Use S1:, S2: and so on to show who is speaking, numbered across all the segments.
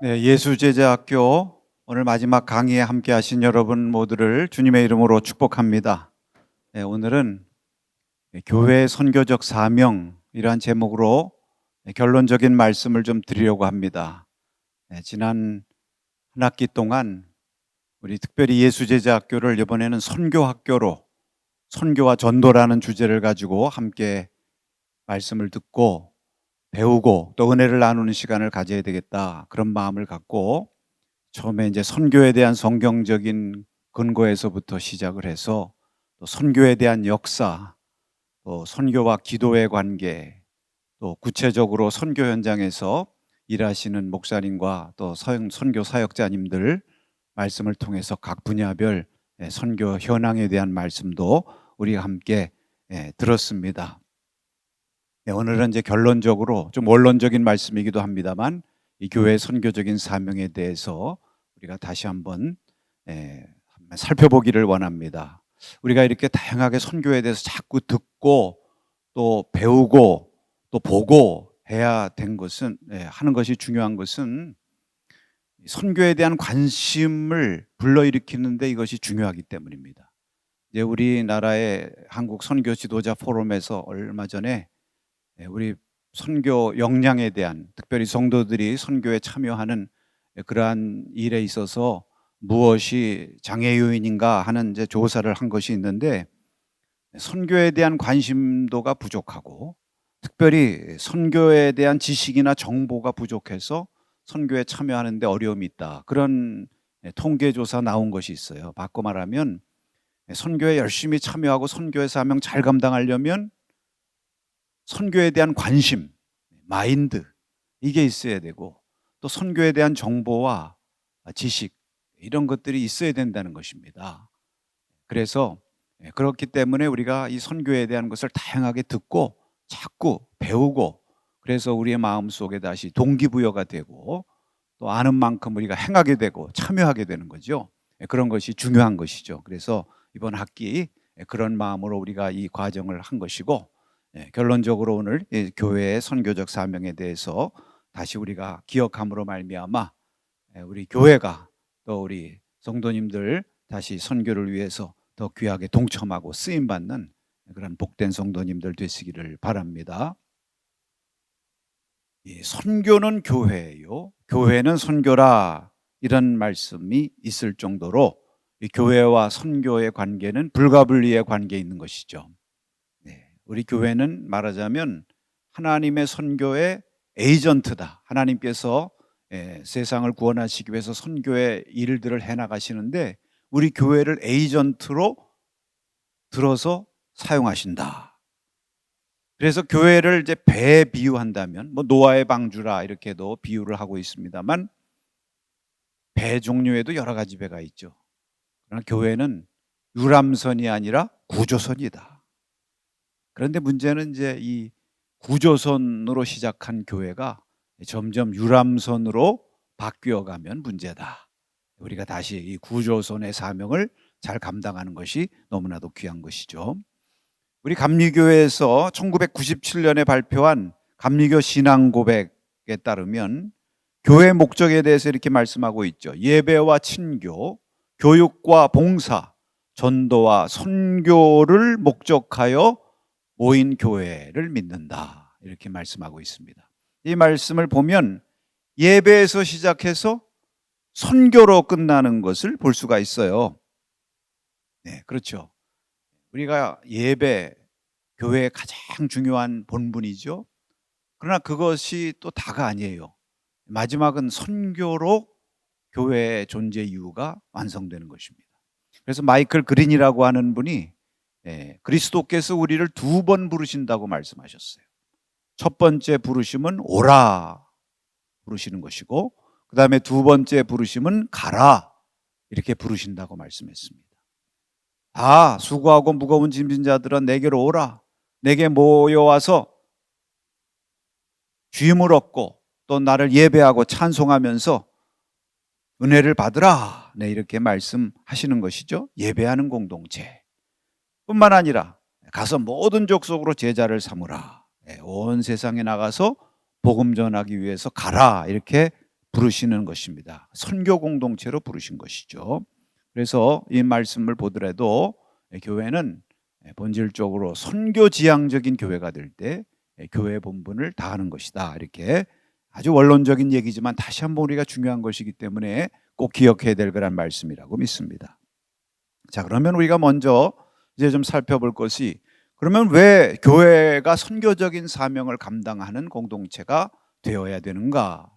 S1: 네, 예수제자학교 오늘 마지막 강의에 함께 하신 여러분 모두를 주님의 이름으로 축복합니다. 네, 오늘은 교회의 선교적 사명이란 제목으로 결론적인 말씀을 좀 드리려고 합니다. 네, 지난 한 학기 동안 우리 특별히 예수제자학교를 이번에는 선교학교로 선교와 전도라는 주제를 가지고 함께 말씀을 듣고 배우고 또 은혜를 나누는 시간을 가져야 되겠다, 그런 마음을 갖고 처음에 이제 선교에 대한 성경적인 근거에서부터 시작을 해서 또 선교에 대한 역사, 또 선교와 기도의 관계, 또 구체적으로 선교 현장에서 일하시는 목사님과 또 선교 사역자님들 말씀을 통해서 각 분야별 선교 현황에 대한 말씀도 우리가 함께 들었습니다. 오늘은 이제 결론적으로 좀 원론적인 말씀이기도 합니다만 이 교회의 선교적인 사명에 대해서 우리가 다시 한번 살펴보기를 원합니다. 우리가 이렇게 다양하게 선교에 대해서 자꾸 듣고 또 배우고 또 보고 해야 된 것은, 하는 것이 중요한 것은 선교에 대한 관심을 불러일으키는데 이것이 중요하기 때문입니다. 이제 우리나라의 한국 선교 지도자 포럼에서 얼마 전에 우리 선교 역량에 대한, 특별히 성도들이 선교에 참여하는 그러한 일에 있어서 무엇이 장애 요인인가 하는 이제 조사를 한 것이 있는데, 선교에 대한 관심도가 부족하고 특별히 선교에 대한 지식이나 정보가 부족해서 선교에 참여하는 데 어려움이 있다, 그런 통계 조사 나온 것이 있어요. 바꿔 말하면 선교에 열심히 참여하고 선교의 사명 잘 감당하려면 선교에 대한 관심, 마인드, 이게 있어야 되고 또 선교에 대한 정보와 지식, 이런 것들이 있어야 된다는 것입니다. 그래서 그렇기 때문에 우리가 이 선교에 대한 것을 다양하게 듣고 자꾸 배우고, 그래서 우리의 마음속에 다시 동기부여가 되고 또 아는 만큼 우리가 행하게 되고 참여하게 되는 거죠. 그런 것이 중요한 것이죠. 그래서 이번 학기 그런 마음으로 우리가 이 과정을 한 것이고, 결론적으로 오늘 교회의 선교적 사명에 대해서 다시 우리가 기억함으로 말미암아 우리 교회가 또 우리 성도님들 다시 선교를 위해서 더 귀하게 동참하고 쓰임받는 그런 복된 성도님들 되시기를 바랍니다. 선교는 교회예요, 교회는 선교라, 이런 말씀이 있을 정도로 이 교회와 선교의 관계는 불가분리의 관계에 있는 것이죠. 우리 교회는 말하자면 하나님의 선교의 에이전트다. 하나님께서 세상을 구원하시기 위해서 선교의 일들을 해나가시는데 우리 교회를 에이전트로 들어서 사용하신다. 그래서 교회를 이제 배에 비유한다면 노아의 방주라 이렇게도 비유를 하고 있습니다만, 배 종류에도 여러 가지 배가 있죠. 그러나 교회는 유람선이 아니라 구조선이다. 그런데 문제는 이제 이 구조선으로 시작한 교회가 점점 유람선으로 바뀌어가면 문제다. 우리가 다시 이 구조선의 사명을 잘 감당하는 것이 너무나도 귀한 것이죠. 우리 감리교회에서 1997년에 발표한 감리교 신앙 고백에 따르면 교회 목적에 대해서 이렇게 말씀하고 있죠. 예배와 친교, 교육과 봉사, 전도와 선교를 목적하여 모인 교회를 믿는다, 이렇게 말씀하고 있습니다. 이 말씀을 보면 예배에서 시작해서 선교로 끝나는 것을 볼 수가 있어요. 네, 그렇죠. 우리가 예배, 교회의 가장 중요한 본분이죠. 그러나 그것이 또 다가 아니에요. 마지막은 선교로 교회의 존재 이유가 완성되는 것입니다. 그래서 마이클 그린이라고 하는 분이 그리스도께서 우리를 2번 부르신다고 말씀하셨어요. 첫 번째 부르심은 오라 부르시는 것이고, 그 다음에 2번째 부르심은 가라, 이렇게 부르신다고 말씀했습니다. 수고하고 무거운 짐진 자들은 내게로 오라, 내게 모여와서 쉼을 얻고 또 나를 예배하고 찬송하면서 은혜를 받으라, 이렇게 말씀하시는 것이죠. 예배하는 공동체 뿐만 아니라 가서 모든 족속으로 제자를 삼으라, 온 세상에 나가서 복음 전하기 위해서 가라, 이렇게 부르시는 것입니다. 선교 공동체로 부르신 것이죠. 그래서 이 말씀을 보더라도 교회는 본질적으로 선교 지향적인 교회가 될 때 교회 본분을 다하는 것이다. 이렇게 아주 원론적인 얘기지만 다시 한번 우리가 중요한 것이기 때문에 꼭 기억해야 될 거란 말씀이라고 믿습니다. 자, 그러면 우리가 먼저 이제 좀 살펴볼 것이, 그러면 왜 교회가 선교적인 사명을 감당하는 공동체가 되어야 되는가?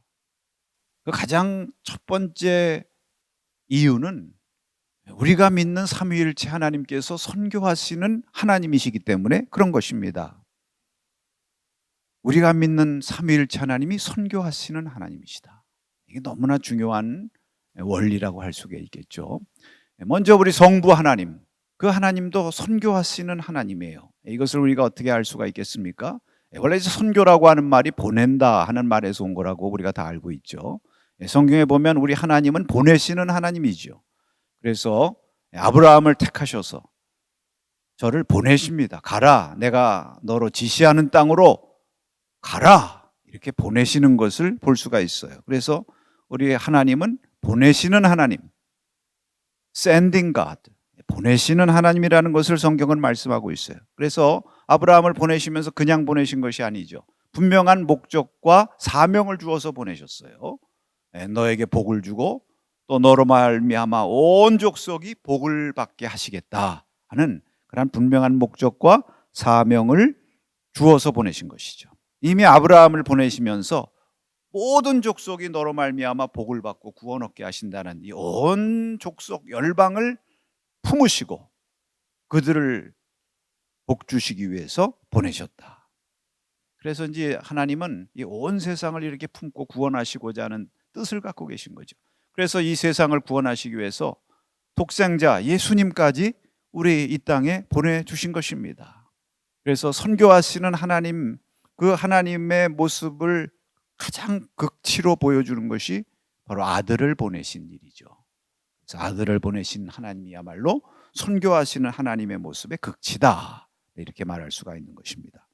S1: 그 가장 첫 번째 이유는 우리가 믿는 삼위일체 하나님께서 선교하시는 하나님이시기 때문에 그런 것입니다. 우리가 믿는 삼위일체 하나님이 선교하시는 하나님이시다. 이게 너무나 중요한 원리라고 할 수가 있겠죠. 먼저 우리 성부 하나님, 그 하나님도 선교하시는 하나님이에요. 이것을 우리가 어떻게 알 수가 있겠습니까? 원래 선교라고 하는 말이 보낸다 하는 말에서 온 거라고 우리가 다 알고 있죠. 성경에 보면 우리 하나님은 보내시는 하나님이죠. 그래서 아브라함을 택하셔서 저를 보내십니다. 가라, 내가 너로 지시하는 땅으로 가라, 이렇게 보내시는 것을 볼 수가 있어요. 그래서 우리 하나님은 보내시는 하나님, sending God, 보내시는 하나님이라는 것을 성경은 말씀하고 있어요. 그래서 아브라함을 보내시면서 그냥 보내신 것이 아니죠. 분명한 목적과 사명을 주어서 보내셨어요. 너에게 복을 주고 또 너로 말미암아 온 족속이 복을 받게 하시겠다 하는 그런 분명한 목적과 사명을 주어서 보내신 것이죠. 이미 아브라함을 보내시면서 모든 족속이 너로 말미암아 복을 받고 구원 얻게 하신다는 이 온 족속 열방을 품으시고 그들을 복 주시기 위해서 보내셨다. 그래서 이제 하나님은 이 온 세상을 이렇게 품고 구원하시고자 하는 뜻을 갖고 계신 거죠. 그래서 이 세상을 구원하시기 위해서 독생자 예수님까지 우리 이 땅에 보내주신 것입니다. 그래서 선교하시는 하나님, 그 하나님의 모습을 가장 극치로 보여주는 것이 바로 아들을 보내신 일이죠. 그래서 아들을 보내신 하나님이야말로 선교하시는 하나님의 모습의 극치다, 이렇게 말할 수가 있는 것입니다.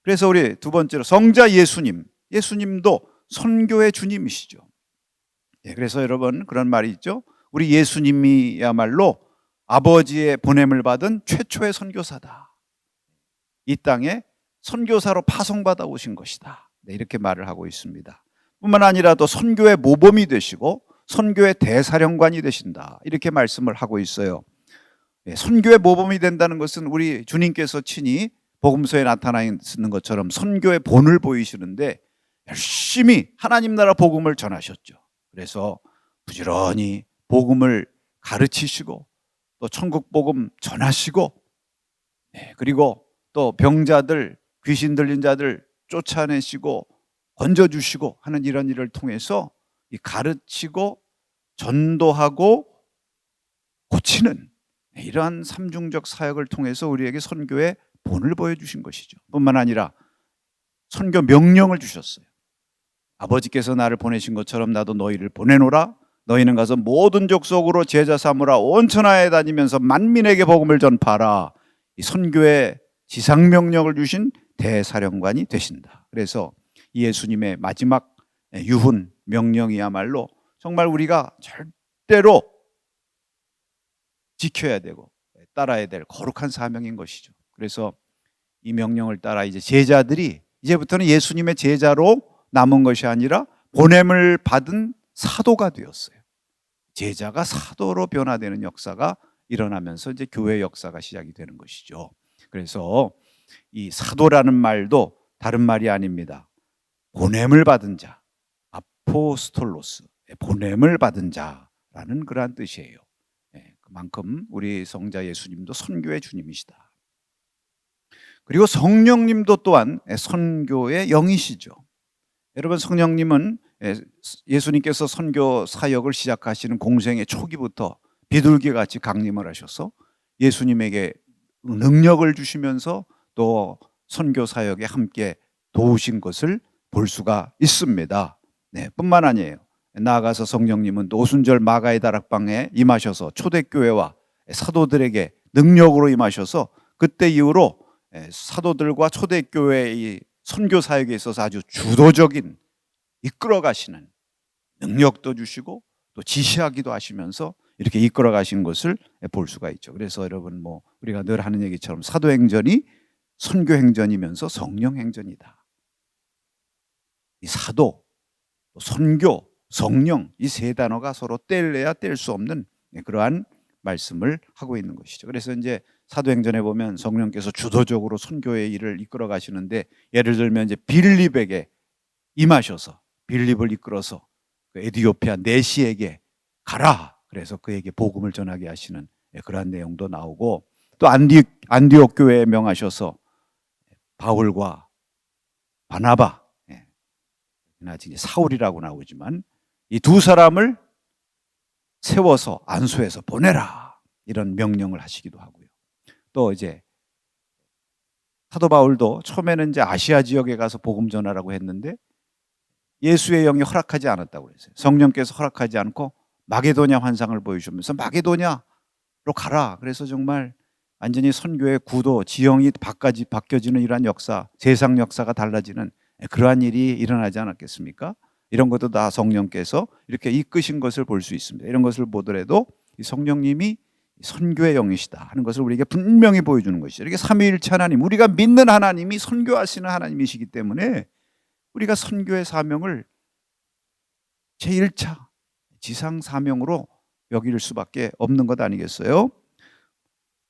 S1: 그래서 우리 두 번째로 성자 예수님, 예수님도 선교의 주님이시죠. 그래서 여러분 그런 말이 있죠. 우리 예수님이야말로 아버지의 보냄을 받은 최초의 선교사다. 이 땅에 선교사로 파송받아 오신 것이다. 이렇게 말을 하고 있습니다. 뿐만 아니라 또 선교의 모범이 되시고 선교의 대사령관이 되신다, 이렇게 말씀을 하고 있어요. 선교의 모범이 된다는 것은 우리 주님께서 친히 복음서에 나타나 있는 것처럼 선교의 본을 보이시는데 열심히 하나님 나라 복음을 전하셨죠. 그래서 부지런히 복음을 가르치시고 또 천국 복음 전하시고, 그리고 또 병자들, 귀신 들린 자들 쫓아내시고 건져주시고 하는 이런 일을 통해서 이 가르치고 전도하고 고치는 이러한 삼중적 사역을 통해서 우리에게 선교의 본을 보여주신 것이죠. 뿐만 아니라 선교 명령을 주셨어요. 아버지께서 나를 보내신 것처럼 나도 너희를 보내노라. 너희는 가서 모든 족속으로 제자 삼으라. 온 천하에 다니면서 만민에게 복음을 전파하라. 이 선교의 지상명령을 주신 대사령관이 되신다. 그래서 예수님의 마지막 유훈 명령이야말로 정말 우리가 절대로 지켜야 되고 따라야 될 거룩한 사명인 것이죠. 그래서 이 명령을 따라 이제 제자들이 이제부터는 예수님의 제자로 남은 것이 아니라 보냄을 받은 사도가 되었어요. 제자가 사도로 변화되는 역사가 일어나면서 이제 교회 역사가 시작이 되는 것이죠. 그래서 이 사도라는 말도 다른 말이 아닙니다. 보냄을 받은 자, 아포스톨로스, 보냄을 받은 자라는 그러한 뜻이에요. 그만큼 우리 성자 예수님도 선교의 주님이시다. 그리고 성령님도 또한 선교의 영이시죠. 여러분, 성령님은 예수님께서 선교 사역을 시작하시는 공생의 초기부터 비둘기같이 강림을 하셔서 예수님에게 능력을 주시면서 또 선교 사역에 함께 도우신 것을 볼 수가 있습니다. 뿐만 아니에요. 나아가서 성령님은 오순절 마가의 다락방에 임하셔서 초대교회와 사도들에게 능력으로 임하셔서 그때 이후로 사도들과 초대교회의 선교 사역에 있어서 아주 주도적인 이끌어 가시는 능력도 주시고 또 지시하기도 하시면서 이렇게 이끌어 가신 것을 볼 수가 있죠. 그래서 여러분 우리가 늘 하는 얘기처럼 사도행전이 선교행전이면서 성령행전이다. 이 사도, 선교, 성령 이 세 단어가 서로 뗄래야 뗄 수 없는 그러한 말씀을 하고 있는 것이죠. 그래서 이제 사도행전에 보면 성령께서 주도적으로 선교의 일을 이끌어 가시는데, 예를 들면 이제 빌립에게 임하셔서 빌립을 이끌어서 그 에디오피아 내시에게 가라. 그래서 그에게 복음을 전하게 하시는 그러한 내용도 나오고, 또 안디옥 교회에 명하셔서 바울과 바나바, 나중에 사울이라고 나오지만 이 두 사람을 세워서 안수해서 보내라, 이런 명령을 하시기도 하고요. 또 이제 사도 바울도 처음에는 이제 아시아 지역에 가서 복음 전하라고 했는데 예수의 영이 허락하지 않았다고 그랬어요. 성령께서 허락하지 않고 마게도냐 환상을 보여주면서 마게도냐로 가라. 그래서 정말 완전히 선교의 구도, 지형이 바뀌어지는 이러한 역사, 세상 역사가 달라지는 그러한 일이 일어나지 않았겠습니까? 이런 것도 다 성령께서 이렇게 이끄신 것을 볼 수 있습니다. 이런 것을 보더라도 성령님이 선교의 영이시다 하는 것을 우리에게 분명히 보여주는 것이죠. 이렇게 삼위일체 하나님, 우리가 믿는 하나님이 선교하시는 하나님이시기 때문에 우리가 선교의 사명을 제1차 지상 사명으로 여길 수밖에 없는 것 아니겠어요?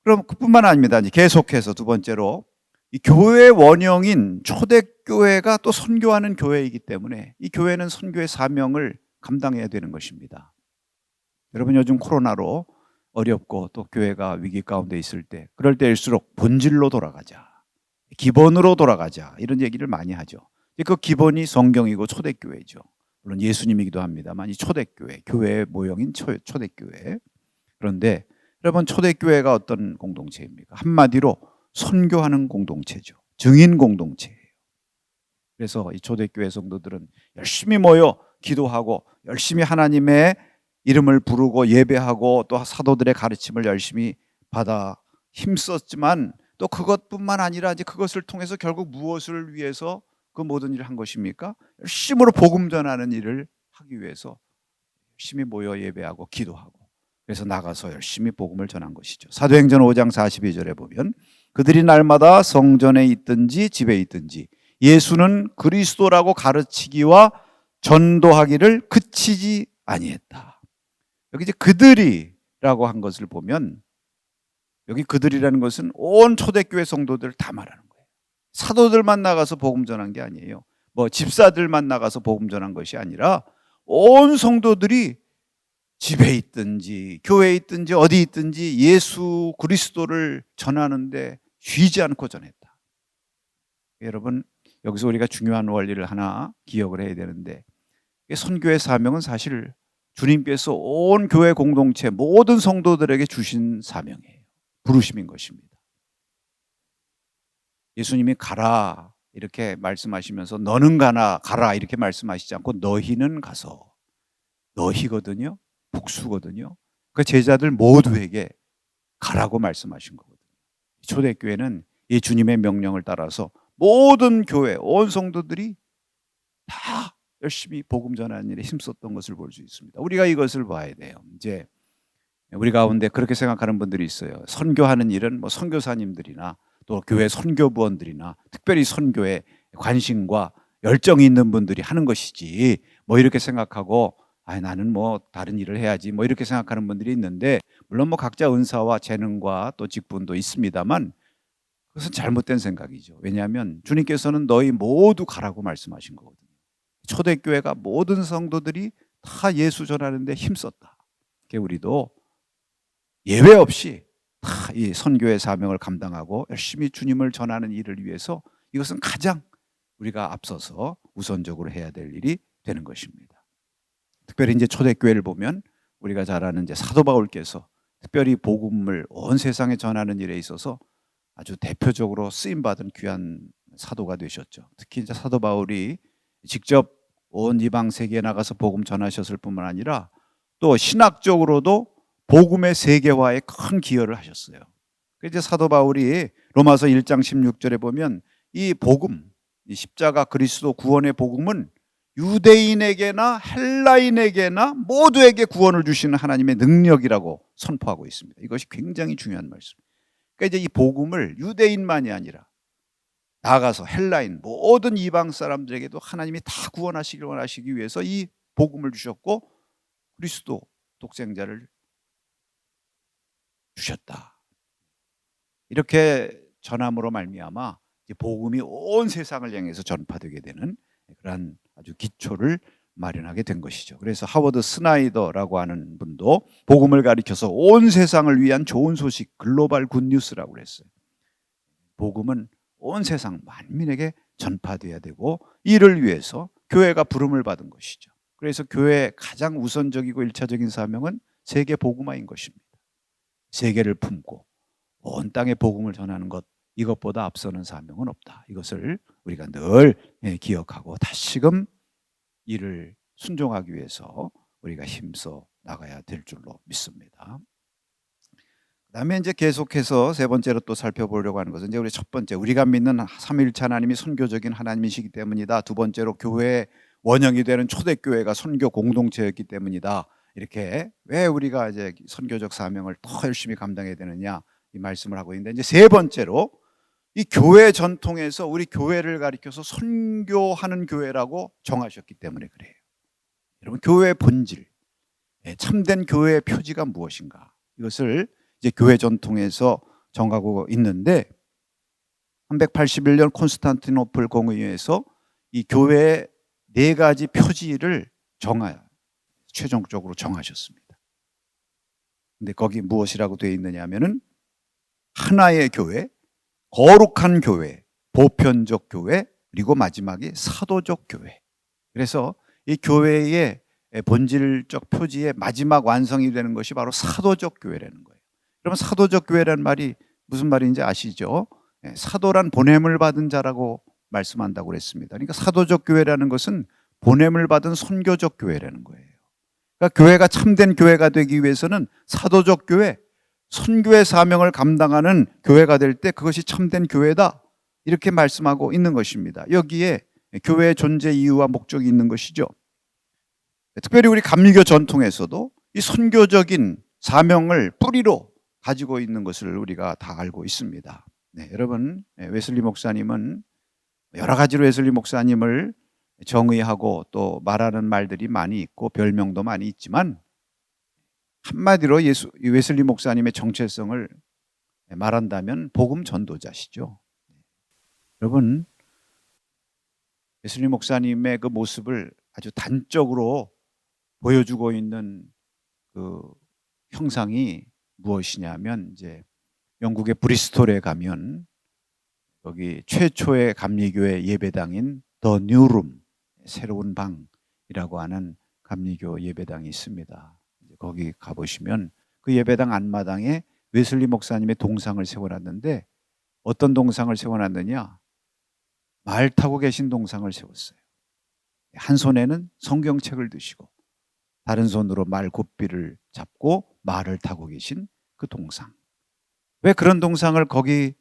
S1: 그럼 그뿐만 아닙니다. 이제 계속해서 두 번째로 이 교회의 원형인 초대교회가 또 선교하는 교회이기 때문에 이 교회는 선교의 사명을 감당해야 되는 것입니다. 여러분, 요즘 코로나로 어렵고 또 교회가 위기 가운데 있을 때, 그럴 때일수록 본질로 돌아가자, 기본으로 돌아가자, 이런 얘기를 많이 하죠. 그 기본이 성경이고 초대교회죠. 물론 예수님이기도 합니다만 이 초대교회, 교회의 모형인 초대교회. 그런데 여러분, 초대교회가 어떤 공동체입니까? 한마디로 선교하는 공동체죠. 증인 공동체예요. 그래서 이 초대교회 성도들은 열심히 모여 기도하고 열심히 하나님의 이름을 부르고 예배하고 또 사도들의 가르침을 열심히 받아 힘썼지만, 또 그것뿐만 아니라 이제 그것을 통해서 결국 무엇을 위해서 그 모든 일을 한 것입니까? 열심으로 복음 전하는 일을 하기 위해서 열심히 모여 예배하고 기도하고, 그래서 나가서 열심히 복음을 전한 것이죠. 사도행전 5장 42절에 보면 그들이 날마다 성전에 있든지 집에 있든지 예수는 그리스도라고 가르치기와 전도하기를 그치지 아니했다. 여기 이제 그들이라고 한 것을 보면, 여기 그들이라는 것은 온 초대교회 성도들을 다 말하는 거예요. 사도들만 나가서 복음 전한 게 아니에요. 집사들만 나가서 복음 전한 것이 아니라 온 성도들이 집에 있든지 교회에 있든지 어디 있든지 예수 그리스도를 전하는데 쉬지 않고 전했다. 여러분, 여기서 우리가 중요한 원리를 하나 기억을 해야 되는데, 선교의 사명은 사실 주님께서 온 교회 공동체 모든 성도들에게 주신 사명이에요. 부르심인 것입니다. 예수님이 가라 이렇게 말씀하시면서 너는 가라 이렇게 말씀하시지 않고 너희는 가서, 너희거든요. 복수거든요. 그 제자들 모두에게 가라고 말씀하신 거거든요. 초대교회는 이 주님의 명령을 따라서 모든 교회, 온 성도들이 다 열심히 복음 전하는 일에 힘썼던 것을 볼 수 있습니다. 우리가 이것을 봐야 돼요. 이제 우리 가운데 그렇게 생각하는 분들이 있어요. 선교하는 일은 선교사님들이나 또 교회 선교부원들이나 특별히 선교에 관심과 열정이 있는 분들이 하는 것이지 이렇게 생각하고 나는 다른 일을 해야지 이렇게 생각하는 분들이 있는데, 물론 각자 은사와 재능과 또 직분도 있습니다만 그것은 잘못된 생각이죠. 왜냐하면 주님께서는 너희 모두 가라고 말씀하신 거거든요. 초대교회가 모든 성도들이 다 예수 전하는데 힘썼다. 우리도 예외 없이 다 이 선교의 사명을 감당하고 열심히 주님을 전하는 일을 위해서 이것은 가장 우리가 앞서서 우선적으로 해야 될 일이 되는 것입니다. 특별히 이제 초대교회를 보면 우리가 잘 아는 이제 사도 바울께서 특별히 복음을 온 세상에 전하는 일에 있어서 아주 대표적으로 쓰임 받은 귀한 사도가 되셨죠. 특히 이제 사도 바울이 직접 온 이방 세계에 나가서 복음 전하셨을 뿐만 아니라 또 신학적으로도 복음의 세계화에 큰 기여를 하셨어요. 이제 사도 바울이 로마서 1장 16절에 보면 이 복음, 이 십자가 그리스도 구원의 복음은 유대인에게나 헬라인에게나 모두에게 구원을 주시는 하나님의 능력이라고 선포하고 있습니다. 이것이 굉장히 중요한 말씀. 그러니까 이제 이 복음을 유대인만이 아니라 나아가서 헬라인 모든 이방 사람들에게도 하나님이 다 구원하시길 원하시기 위해서 이 복음을 주셨고 그리스도 독생자를 주셨다. 이렇게 전함으로 말미암아 복음이 온 세상을 향해서 전파되게 되는 그러한 아주 기초를 마련하게 된 것이죠. 그래서 하워드 스나이더라고 하는 분도 복음을 가리켜서 온 세상을 위한 좋은 소식, 글로벌 굿뉴스라고 그랬어요. 복음은 온 세상 만민에게 전파돼야 되고 이를 위해서 교회가 부름을 받은 것이죠. 그래서 교회의 가장 우선적이고 일차적인 사명은 세계 복음화인 것입니다. 세계를 품고 온 땅에 복음을 전하는 것, 이것보다 앞서는 사명은 없다. 이것을 우리가 늘 기억하고 다시금 이를 순종하기 위해서 우리가 힘써 나가야 될 줄로 믿습니다. 그다음에 이제 계속해서 세 번째로 또 살펴보려고 하는 것은 이제 우리 첫 번째, 우리가 믿는 삼위일체 하나님이 선교적인 하나님이시기 때문이다. 두 번째로 교회의 원형이 되는 초대교회가 선교 공동체였기 때문이다. 이렇게 왜 우리가 이제 선교적 사명을 더 열심히 감당해야 되느냐 이 말씀을 하고 있는데, 이제 세 번째로 이 교회 전통에서 우리 교회를 가리켜서 선교하는 교회라고 정하셨기 때문에 그래요. 여러분, 교회의 본질, 참된 교회의 표지가 무엇인가? 이것을 이제 교회 전통에서 정하고 있는데 381년 콘스탄티노플 공의회에서 이 교회의 네 가지 표지를 최종적으로 정하셨습니다. 근데 거기 무엇이라고 되어 있느냐 하면은 하나의 교회, 거룩한 교회, 보편적 교회, 그리고 마지막에 사도적 교회. 그래서 이 교회의 본질적 표지의 마지막 완성이 되는 것이 바로 사도적 교회라는 거예요. 그러면 사도적 교회라는 말이 무슨 말인지 아시죠? 사도란 보냄을 받은 자라고 말씀한다고 그랬습니다. 그러니까 사도적 교회라는 것은 보냄을 받은 선교적 교회라는 거예요. 그러니까 교회가 참된 교회가 되기 위해서는 사도적 교회, 선교의 사명을 감당하는 교회가 될 때 그것이 참된 교회다, 이렇게 말씀하고 있는 것입니다. 여기에 교회의 존재 이유와 목적이 있는 것이죠. 특별히 우리 감리교 전통에서도 이 선교적인 사명을 뿌리로 가지고 있는 것을 우리가 다 알고 있습니다. 네, 여러분, 웨슬리 목사님은 여러 가지로 웨슬리 목사님을 정의하고 또 말하는 말들이 많이 있고 별명도 많이 있지만 한마디로 웨슬리 목사님의 정체성을 말한다면 복음 전도자시죠. 여러분, 웨슬리 목사님의 그 모습을 아주 단적으로 보여주고 있는 그 형상이 무엇이냐면, 이제 영국의 브리스톨에 가면 거기 최초의 감리교의 예배당인 더 뉴룸, 새로운 방이라고 하는 감리교 예배당이 있습니다. 거기 가보시면 그 예배당 안마당에 웨슬리 목사님의 동상을 세워놨는데, 어떤 동상을 세워놨느냐? 말 타고 계신 동상을 세웠어요. 한 손에는 성경책을 드시고 다른 손으로 말 곱비를 잡고 말을 타고 계신 그 동상. 왜 그런 동상을 거기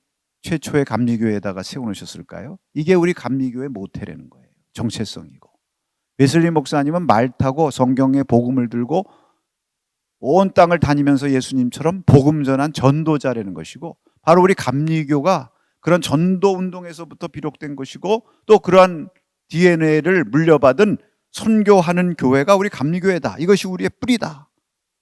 S1: 최초의 감리교회에다가 세워놓으셨을까요? 이게 우리 감리교회 모태라는 거예요. 정체성이고. 웨슬리 목사님은 말 타고 성경의 복음을 들고 온 땅을 다니면서 예수님처럼 복음 전한 전도자라는 것이고, 바로 우리 감리교가 그런 전도 운동에서부터 비롯된 것이고, 또 그러한 DNA를 물려받은 선교하는 교회가 우리 감리교회다. 이것이 우리의 뿌리다.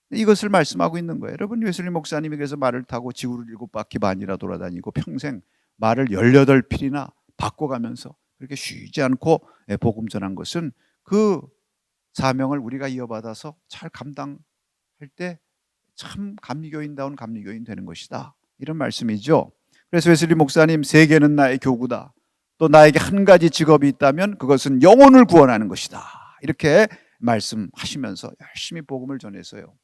S1: 이것을 말씀하고 있는 거예요. 여러분, 웨슬리 목사님이 그래서 말을 타고 지구를 7바퀴 반이나 돌아다니고 평생 말을 18필이나 바꿔가면서 그렇게 쉬지 않고 복음 전한 것은 그 사명을 우리가 이어받아서 잘 감당할 때 참 감리교인다운 감리교인 되는 것이다, 이런 말씀이죠. 그래서 웨슬리 목사님, 세계는 나의 교구다. 또 나에게 한 가지 직업이 있다면 그것은 영혼을 구원하는 것이다, 이렇게 말씀하시면서 열심히 복음을 전해서요,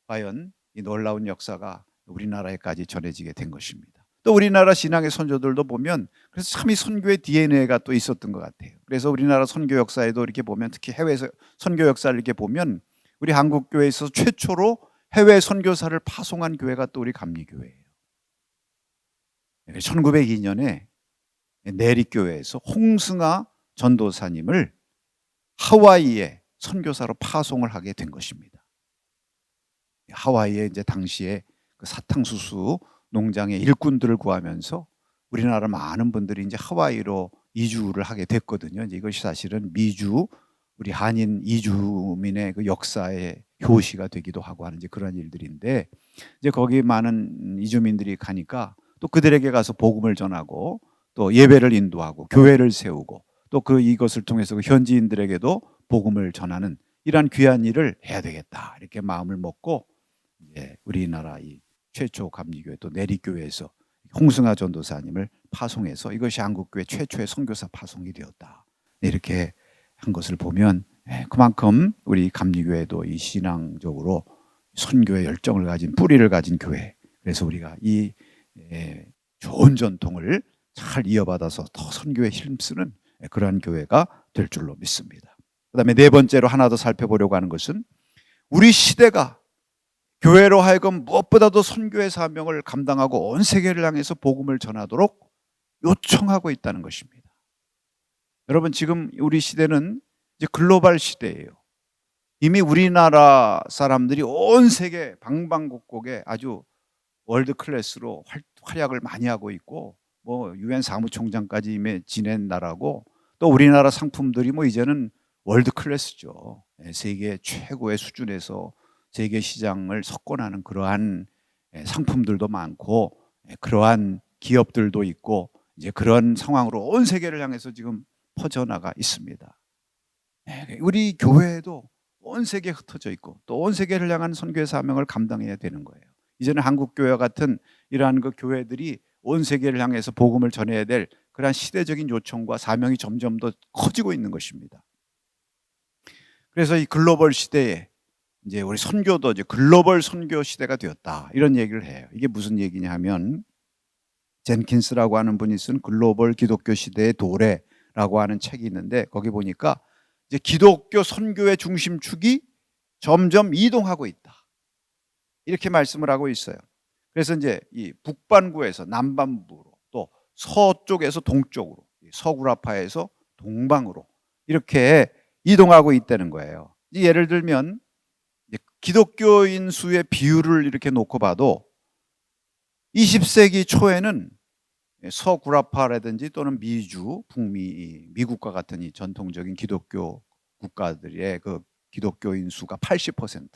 S1: 과연 이 놀라운 역사가 우리나라에까지 전해지게 된 것입니다. 또 우리나라 신앙의 선조들도 보면 그래서 참 이 선교의 DNA가 또 있었던 것 같아요. 그래서 우리나라 선교 역사에도 이렇게 보면, 특히 해외에서 선교 역사를 이렇게 보면 우리 한국 교회에서 최초로 해외 선교사를 파송한 교회가 또 우리 감리교회예요. 1902년에 내리교회에서 홍승아 전도사님을 하와이에 선교사로 파송을 하게 된 것입니다. 하와이에 이제 당시에 그 사탕수수 농장의 일꾼들을 구하면서 우리나라 많은 분들이 이제 하와이로 이주를 하게 됐거든요. 이제 이것이 사실은 미주 우리 한인 이주민의 그 역사의 효시가 되기도 하고 하는 이제 그런 일들인데, 이제 거기 많은 이주민들이 가니까 또 그들에게 가서 복음을 전하고 또 예배를 인도하고 교회를 세우고 또 그 이것을 통해서 그 현지인들에게도 복음을 전하는 이러한 귀한 일을 해야 되겠다 이렇게 마음을 먹고, 이제 우리나라 이 최초 감리교회 또 내리교회에서 홍승하 전도사님을 파송해서 이것이 한국교회 최초의 선교사 파송이 되었다 이렇게 한 것을 보면, 그만큼 우리 감리교회도 이 신앙적으로 선교의 열정을 가진 뿌리를 가진 교회, 그래서 우리가 이 좋은 전통을 잘 이어받아서 더 선교에 힘쓰는 그러한 교회가 될 줄로 믿습니다. 그 다음에 네 번째로 하나 더 살펴보려고 하는 것은 우리 시대가 교회로 하여금 무엇보다도 선교의 사명을 감당하고 온 세계를 향해서 복음을 전하도록 요청하고 있다는 것입니다. 여러분, 지금 우리 시대는 이제 글로벌 시대예요. 이미 우리나라 사람들이 온 세계 방방곡곡에 아주 월드 클래스로 활약을 많이 하고 있고, 뭐 유엔 사무총장까지 이미 지낸 나라고, 또 우리나라 상품들이 뭐 이제는 월드 클래스죠. 세계 최고의 수준에서 세계 시장을 석권하는 그러한 상품들도 많고 그러한 기업들도 있고, 이제 그런 상황으로 온 세계를 향해서 지금 퍼져나가 있습니다. 우리 교회도 온 세계에 흩어져 있고 또 온 세계를 향한 선교의 사명을 감당해야 되는 거예요. 이제는 한국교회와 같은 이러한 그 교회들이 온 세계를 향해서 복음을 전해야 될 그러한 시대적인 요청과 사명이 점점 더 커지고 있는 것입니다. 그래서 이 글로벌 시대에 이제 우리 선교도 이제 글로벌 선교 시대가 되었다 이런 얘기를 해요. 이게 무슨 얘기냐 하면, 젠킨스라고 하는 분이 쓴 글로벌 기독교 시대의 도래라고 하는 책이 있는데, 거기 보니까 이제 기독교 선교의 중심축이 점점 이동하고 있다 이렇게 말씀을 하고 있어요. 그래서 이제 이 북반구에서 남반부로 또 서쪽에서 동쪽으로, 서구라파에서 동방으로 이렇게 이동하고 있다는 거예요. 예를 들면 기독교인 수의 비율을 이렇게 놓고 봐도 20세기 초에는 서구라파라든지 또는 미주, 북미, 미국과 같은 이 전통적인 기독교 국가들의 그 기독교인 수가 80%,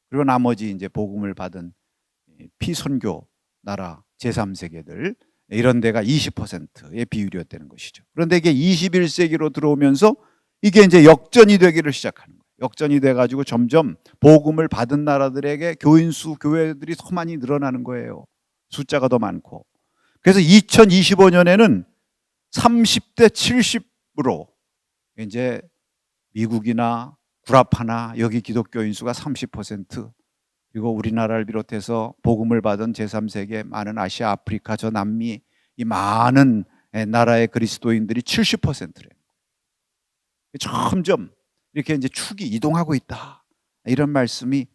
S1: 그리고 나머지 이제 복음을 받은 피선교 나라 제3세계들 이런 데가 20%의 비율이었다는 것이죠. 그런데 이게 21세기로 들어오면서 이게 이제 역전이 되기를 시작하는 거예요. 역전이 돼가지고 점점 복음을 받은 나라들에게 교인수, 교회들이 더 많이 늘어나는 거예요. 숫자가 더 많고. 그래서 2025년에는 30대 70으로 이제 미국이나 구라파나 여기 기독교인 수가 30%, 그리고 우리나라를 비롯해서 복음을 받은 제3세계 많은 아시아, 아프리카, 저 남미 이 많은 나라의 그리스도인들이 70%래요. 점점 이렇게 이제 축이 이동하고 있다 이런 말씀이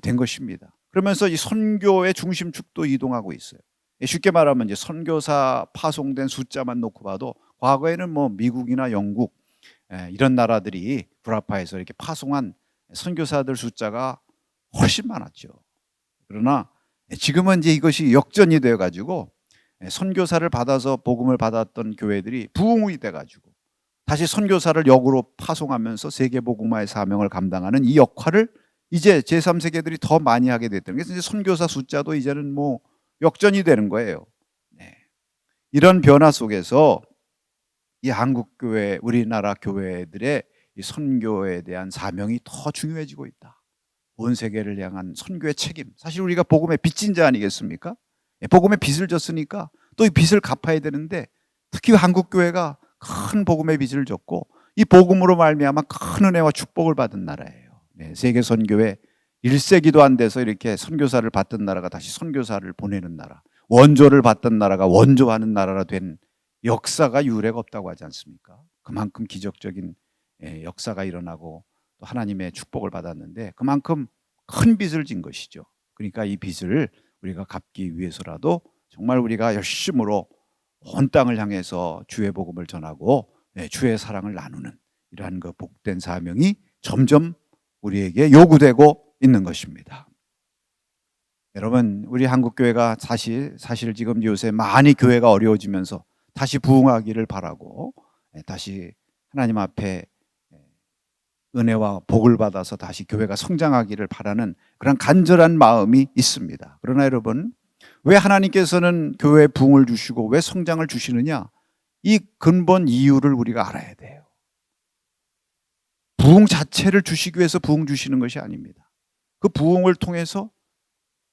S1: 된 것입니다. 그러면서 이 선교의 중심축도 이동하고 있어요. 쉽게 말하면 이제 선교사 파송된 숫자만 놓고 봐도 과거에는 뭐 미국이나 영국 이런 나라들이 구라파에서 이렇게 파송한 선교사들 숫자가 훨씬 많았죠. 그러나 지금은 이제 이것이 역전이 되어 가지고 선교사를 받아서 복음을 받았던 교회들이 부흥이 돼 가지고 다시 선교사를 역으로 파송하면서 세계 복음화의 사명을 감당하는 이 역할을 이제 제3세계들이 더 많이 하게 됐다는 게, 이제 선교사 숫자도 이제는 뭐 역전이 되는 거예요. 이런 변화 속에서 이 한국교회, 우리나라 교회들의 이 선교에 대한 사명이 더 중요해지고 있다. 온 세계를 향한 선교의 책임. 사실 우리가 복음의 빚진 자 아니겠습니까? 복음의 빚을 졌으니까 또 이 빚을 갚아야 되는데, 특히 한국교회가 큰 복음의 빚을 졌고 이 복음으로 말미암아 큰 은혜와 축복을 받은 나라예요. 세계 선교회 1세기도 안 돼서 이렇게 선교사를 받던 나라가 다시 선교사를 보내는 나라, 원조를 받던 나라가 원조하는 나라가 된 역사가 유례가 없다고 하지 않습니까? 그만큼 기적적인 역사가 일어나고 또 하나님의 축복을 받았는데 그만큼 큰 빚을 진 것이죠. 그러니까 이 빚을 우리가 갚기 위해서라도 정말 우리가 열심으로 온 땅을 향해서 주의 복음을 전하고 주의 사랑을 나누는 이러한 그 복된 사명이 점점 우리에게 요구되고 있는 것입니다. 여러분, 우리 한국교회가 사실 지금 요새 많이 교회가 어려워지면서 다시 부흥하기를 바라고, 다시 하나님 앞에 은혜와 복을 받아서 다시 교회가 성장하기를 바라는 그런 간절한 마음이 있습니다. 그러나 여러분, 왜 하나님께서는 교회에 부흥을 주시고 왜 성장을 주시느냐? 이 근본 이유를 우리가 알아야 돼요. 부흥 자체를 주시기 위해서 부흥 주시는 것이 아닙니다. 그 부흥을 통해서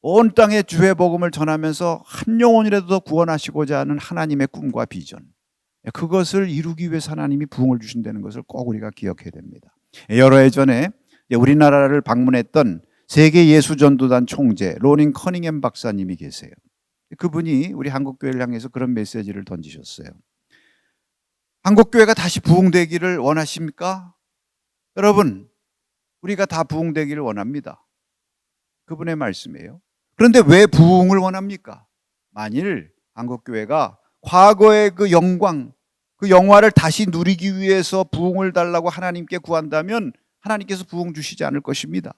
S1: 온 땅에 주의 복음을 전하면서 한 영혼이라도 더 구원하시고자 하는 하나님의 꿈과 비전, 그것을 이루기 위해서 하나님이 부흥을 주신다는 것을 꼭 우리가 기억해야 됩니다. 여러 해 전에 우리나라를 방문했던 세계 예수전도단 총재 로닝 커닝햄 박사님이 계세요. 그분이 우리 한국교회를 향해서 그런 메시지를 던지셨어요. 한국교회가 다시 부흥되기를 원하십니까? 여러분, 우리가 다 부흥되기를 원합니다. 그분의 말씀이에요. 그런데 왜 부흥을 원합니까? 만일 한국교회가 과거의 그 영광, 그 영화를 다시 누리기 위해서 부흥을 달라고 하나님께 구한다면 하나님께서 부흥 주시지 않을 것입니다.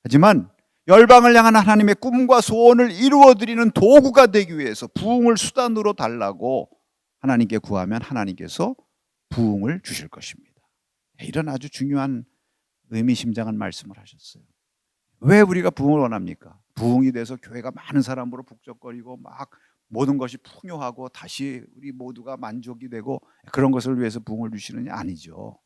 S1: 하지만 열방을 향한 하나님의 꿈과 소원을 이루어드리는 도구가 되기 위해서 부흥을 수단으로 달라고 하나님께 구하면 하나님께서 부흥을 주실 것입니다. 이런 아주 중요한 의미심장한 말씀을 하셨어요. 왜 우리가 부흥을 원합니까? 부흥이 돼서 교회가 많은 사람으로 북적거리고 막 모든 것이 풍요하고 다시 우리 모두가 만족이 되고 그런 것을 위해서 부흥을 주시느냐? 아니죠.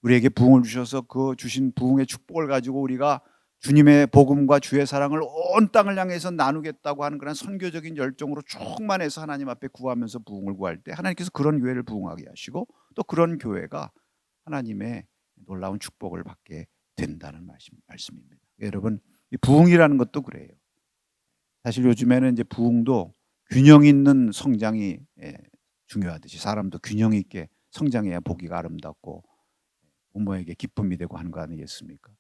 S1: 우리에게 부흥을 주셔서 그 주신 부흥의 축복을 가지고 우리가 주님의 복음과 주의 사랑을 온 땅을 향해서 나누겠다고 하는 그런 선교적인 열정으로 충만해서 하나님 앞에 구하면서 부흥을 구할 때 하나님께서 그런 교회를 부흥하게 하시고 또 그런 교회가 하나님의 놀라운 축복을 받게 된다는 말씀입니다. 여러분, 이 부흥이라는 것도 그래요. 사실 요즘에는 이제 부흥도 균형 있는 성장이 중요하듯이 사람도 균형 있게 성장해야 보기가 아름답고 부모에게 기쁨이 되고 하는 거 아니겠습니까?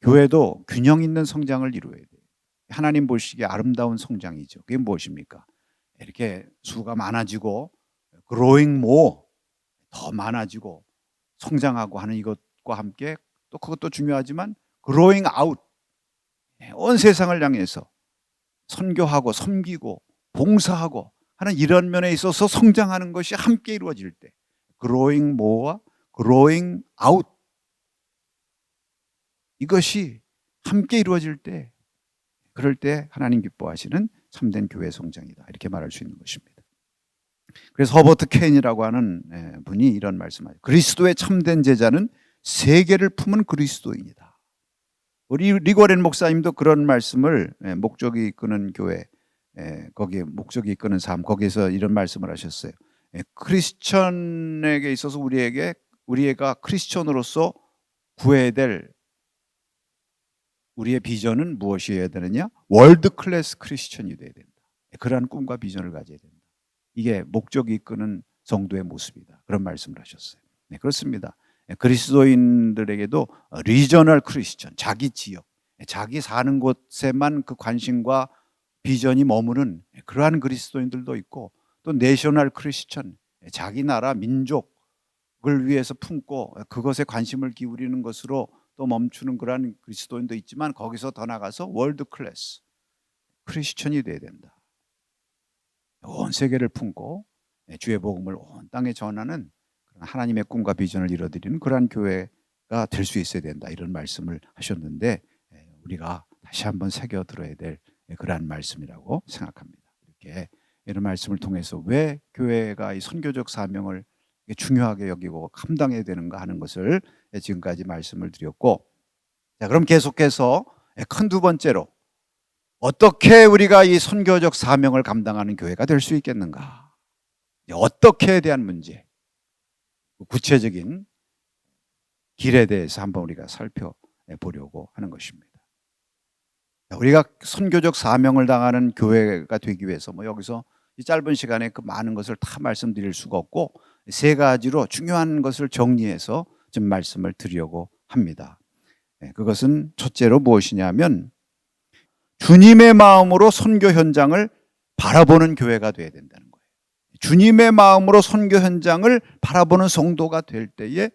S1: 교회도 균형 있는 성장을 이루어야 돼요. 하나님 보시기에 아름다운 성장이죠. 그게 무엇입니까? 이렇게 수가 많아지고 growing more, 더 많아지고 성장하고 하는 이것과 함께 또 그것도 중요하지만 growing out, 온 세상을 향해서 선교하고 섬기고 봉사하고 하는 이런 면에 있어서 성장하는 것이 함께 이루어질 때 growing more와 growing out, 이것이 함께 이루어질 때, 그럴 때 하나님 기뻐하시는 참된 교회 성장이다, 이렇게 말할 수 있는 것입니다. 그래서 허버트 케인이라고 하는 분이 이런 말씀하죠. 그리스도의 참된 제자는 세계를 품은 그리스도인이다. 우리 리고렌 목사님도 그런 말씀을 목적이 이끄는 교회, 거기에 목적이 이끄는 삶, 거기에서 이런 말씀을 하셨어요. 크리스천에게 있어서 우리가 크리스천으로서 구해야 될 우리의 비전은 무엇이어야 되느냐? 월드 클래스 크리스천이 돼야 된다. 그러한 꿈과 비전을 가져야 된다. 이게 목적이 이끄는 성도의 모습이다. 그런 말씀을 하셨어요. 네, 그렇습니다. 그리스도인들에게도 리저널 크리스천, 자기 지역, 자기 사는 곳에만 그 관심과 비전이 머무는 그러한 그리스도인들도 있고, 또 내셔널 크리스천, 자기 나라 민족을 위해서 품고 그것에 관심을 기울이는 것으로 또 멈추는 그러한 그리스도인도 있지만, 거기서 더 나가서 월드 클래스 크리스천이 돼야 된다. 온 세계를 품고 주의 복음을 온 땅에 전하는 하나님의 꿈과 비전을 이뤄드리는 그러한 교회가 될 수 있어야 된다, 이런 말씀을 하셨는데, 우리가 다시 한번 새겨 들어야 될 그러한 말씀이라고 생각합니다. 이렇게 이런 말씀을 통해서 왜 교회가 이 선교적 사명을 중요하게 여기고 감당해야 되는가 하는 것을 지금까지 말씀을 드렸고, 자, 그럼 계속해서 큰 두 번째로 어떻게 우리가 이 선교적 사명을 감당하는 교회가 될 수 있겠는가, 어떻게에 대한 문제, 구체적인 길에 대해서 한번 우리가 살펴보려고 하는 것입니다. 우리가 선교적 사명을 당하는 교회가 되기 위해서 여기서 이 짧은 시간에 그 많은 것을 다 말씀드릴 수가 없고, 세 가지로 중요한 것을 정리해서 좀 말씀을 드리려고 합니다. 그것은 첫째로 무엇이냐면, 주님의 마음으로 선교 현장을 바라보는 교회가 되어야 된다는 거예요. 주님의 마음으로 선교 현장을 바라보는 성도가 될 때에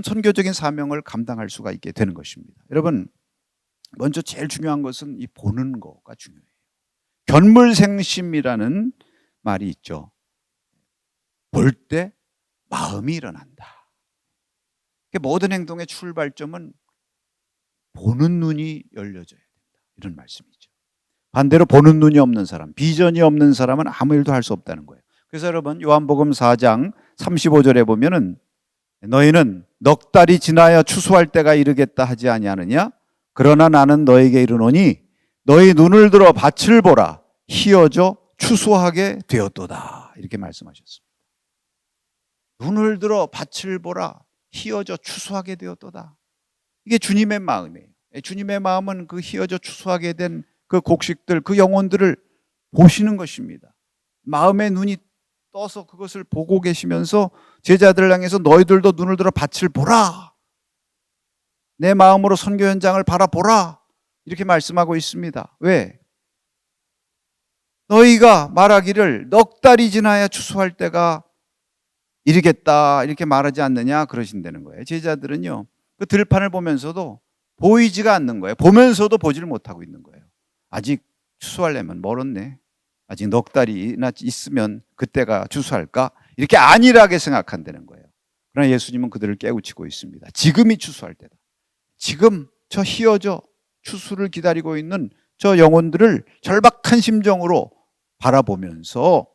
S1: 선교적인 사명을 감당할 수가 있게 되는 것입니다. 여러분, 먼저 제일 중요한 것은 이 보는 거가 중요해요. 견물생심이라는 말이 있죠. 볼 때 마음이 일어난다. 모든 행동의 출발점은 보는 눈이 열려져야 된다. 이런 말씀이죠. 반대로 보는 눈이 없는 사람, 비전이 없는 사람은 아무 일도 할 수 없다는 거예요. 그래서 여러분, 요한복음 4장 35절에 보면은 너희는 넉 달이 지나야 추수할 때가 이르겠다 하지 아니하느냐? 그러나 나는 너에게 이르노니 너희 눈을 들어 밭을 보라. 희어져 추수하게 되었도다. 이렇게 말씀하셨습니다. 눈을 들어 밭을 보라. 희어져 추수하게 되었도다. 이게 주님의 마음이에요. 주님의 마음은 그 희어져 추수하게 된 그 곡식들, 그 영혼들을 보시는 것입니다. 마음의 눈이 떠서 그것을 보고 계시면서 제자들을 향해서 너희들도 눈을 들어 밭을 보라. 내 마음으로 선교 현장을 바라보라. 이렇게 말씀하고 있습니다. 왜? 너희가 말하기를 넉 달이 지나야 추수할 때가 이르겠다 이렇게 말하지 않느냐 그러신다는 거예요. 제자들은요, 그 들판을 보면서도 보이지가 않는 거예요. 보면서도 보지를 못하고 있는 거예요. 아직 추수하려면 멀었네. 아직 넉 달이나 있으면 그때가 추수할까? 이렇게 안일하게 생각한다는 거예요. 그러나 예수님은 그들을 깨우치고 있습니다. 지금이 추수할 때다. 지금 저 희어져 추수를 기다리고 있는 저 영혼들을 절박한 심정으로 바라보면서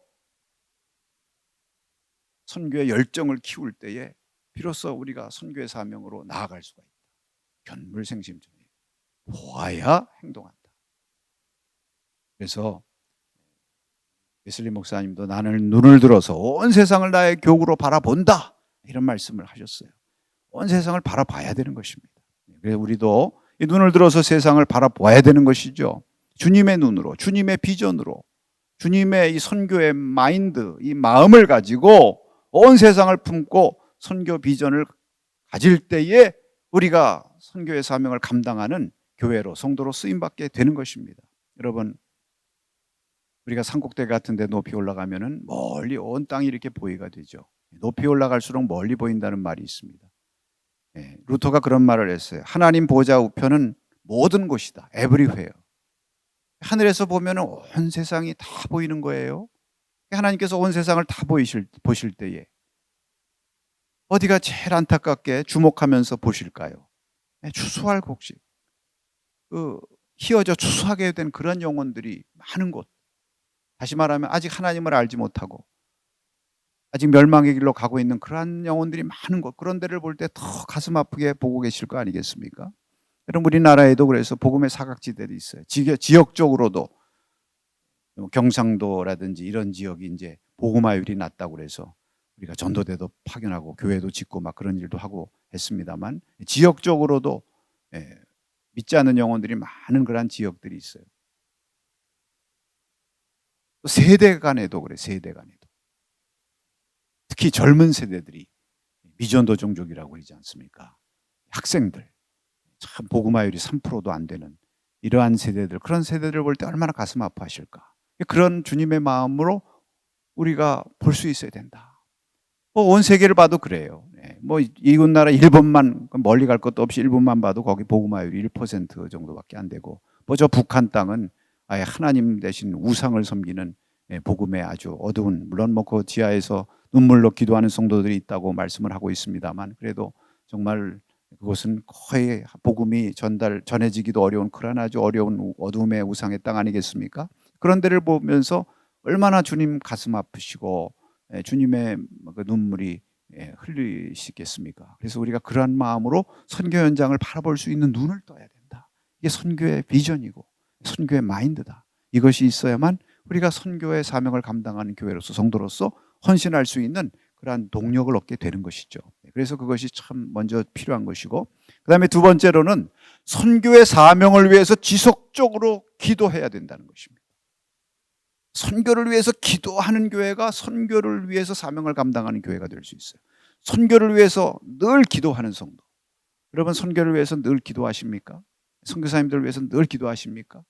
S1: 선교의 열정을 키울 때에 비로소 우리가 선교의 사명으로 나아갈 수가 있다. 견물생심중에 보아야 행동한다. 그래서 웨슬리 목사님도 나는 눈을 들어서 온 세상을 나의 교구로 바라본다 이런 말씀을 하셨어요. 온 세상을 바라봐야 되는 것입니다. 그래서 우리도 이 눈을 들어서 세상을 바라봐야 되는 것이죠. 주님의 눈으로, 주님의 비전으로, 주님의 이 선교의 마인드, 이 마음을 가지고 온 세상을 품고 선교 비전을 가질 때에 우리가 선교의 사명을 감당하는 교회로, 성도로 쓰임받게 되는 것입니다. 여러분, 우리가 산꼭대기 같은 데 높이 올라가면은 멀리 온 땅이 이렇게 보이가 되죠. 높이 올라갈수록 멀리 보인다는 말이 있습니다. 루터가 그런 말을 했어요. 하나님 보좌 우편은 모든 곳이다. everywhere. 하늘에서 보면 온 세상이 다 보이는 거예요. 하나님께서 온 세상을 다 보실 때에 어디가 제일 안타깝게 주목하면서 보실까요? 추수할 곡식, 희어져 추수하게 된 그런 영혼들이 많은 곳. 다시 말하면 아직 하나님을 알지 못하고 아직 멸망의 길로 가고 있는 그러한 영혼들이 많은 곳, 그런 데를 볼 때 더 가슴 아프게 보고 계실 거 아니겠습니까? 여러분, 우리나라에도 그래서 복음의 사각지대도 있어요. 지역적으로도 경상도라든지 이런 지역이 이제 복음화율이 낮다고 그래서 우리가 전도대도 파견하고 교회도 짓고 막 그런 일도 하고 했습니다만, 지역적으로도 믿지 않는 영혼들이 많은 그런 지역들이 있어요. 세대 간에도 그래, 세대 간에도. 특히 젊은 세대들이 미전도 종족이라고 그러지 않습니까? 학생들, 참 복음화율이 3%도 안 되는 이러한 세대들, 그런 세대들을 볼 때 얼마나 가슴 아파하실까. 그런 주님의 마음으로 우리가 볼 수 있어야 된다. 온 세계를 봐도 그래요. 이웃 나라 일본만, 멀리 갈 것도 없이 일본만 봐도 거기 복음화율이 1% 정도밖에 안 되고, 저 북한 땅은 아예 하나님 대신 우상을 섬기는 복음의 아주 어두운, 물론 그 지하에서 눈물로 기도하는 성도들이 있다고 말씀을 하고 있습니다만, 그래도 정말 그것은 거의 복음이 전해지기도 어려운 그런 아주 어려운 어둠의 우상의 땅 아니겠습니까? 그런 데를 보면서 얼마나 주님 가슴 아프시고 주님의 그 눈물이 흘리시겠습니까? 그래서 우리가 그러한 마음으로 선교 현장을 바라볼 수 있는 눈을 떠야 된다. 이게 선교의 비전이고 선교의 마인드다. 이것이 있어야만 우리가 선교의 사명을 감당하는 교회로서, 성도로서 헌신할 수 있는 그러한 동력을 얻게 되는 것이죠. 그래서 그것이 참 먼저 필요한 것이고, 그 다음에 두 번째로는 선교의 사명을 위해서 지속적으로 기도해야 된다는 것입니다. 선교를 위해서 기도하는 교회가 선교를 위해서 사명을 감당하는 교회가 될 수 있어요. 선교를 위해서 늘 기도하는 성도. 여러분, 선교를 위해서 늘 기도하십니까? 선교사님들을 위해서 늘 기도하십니까?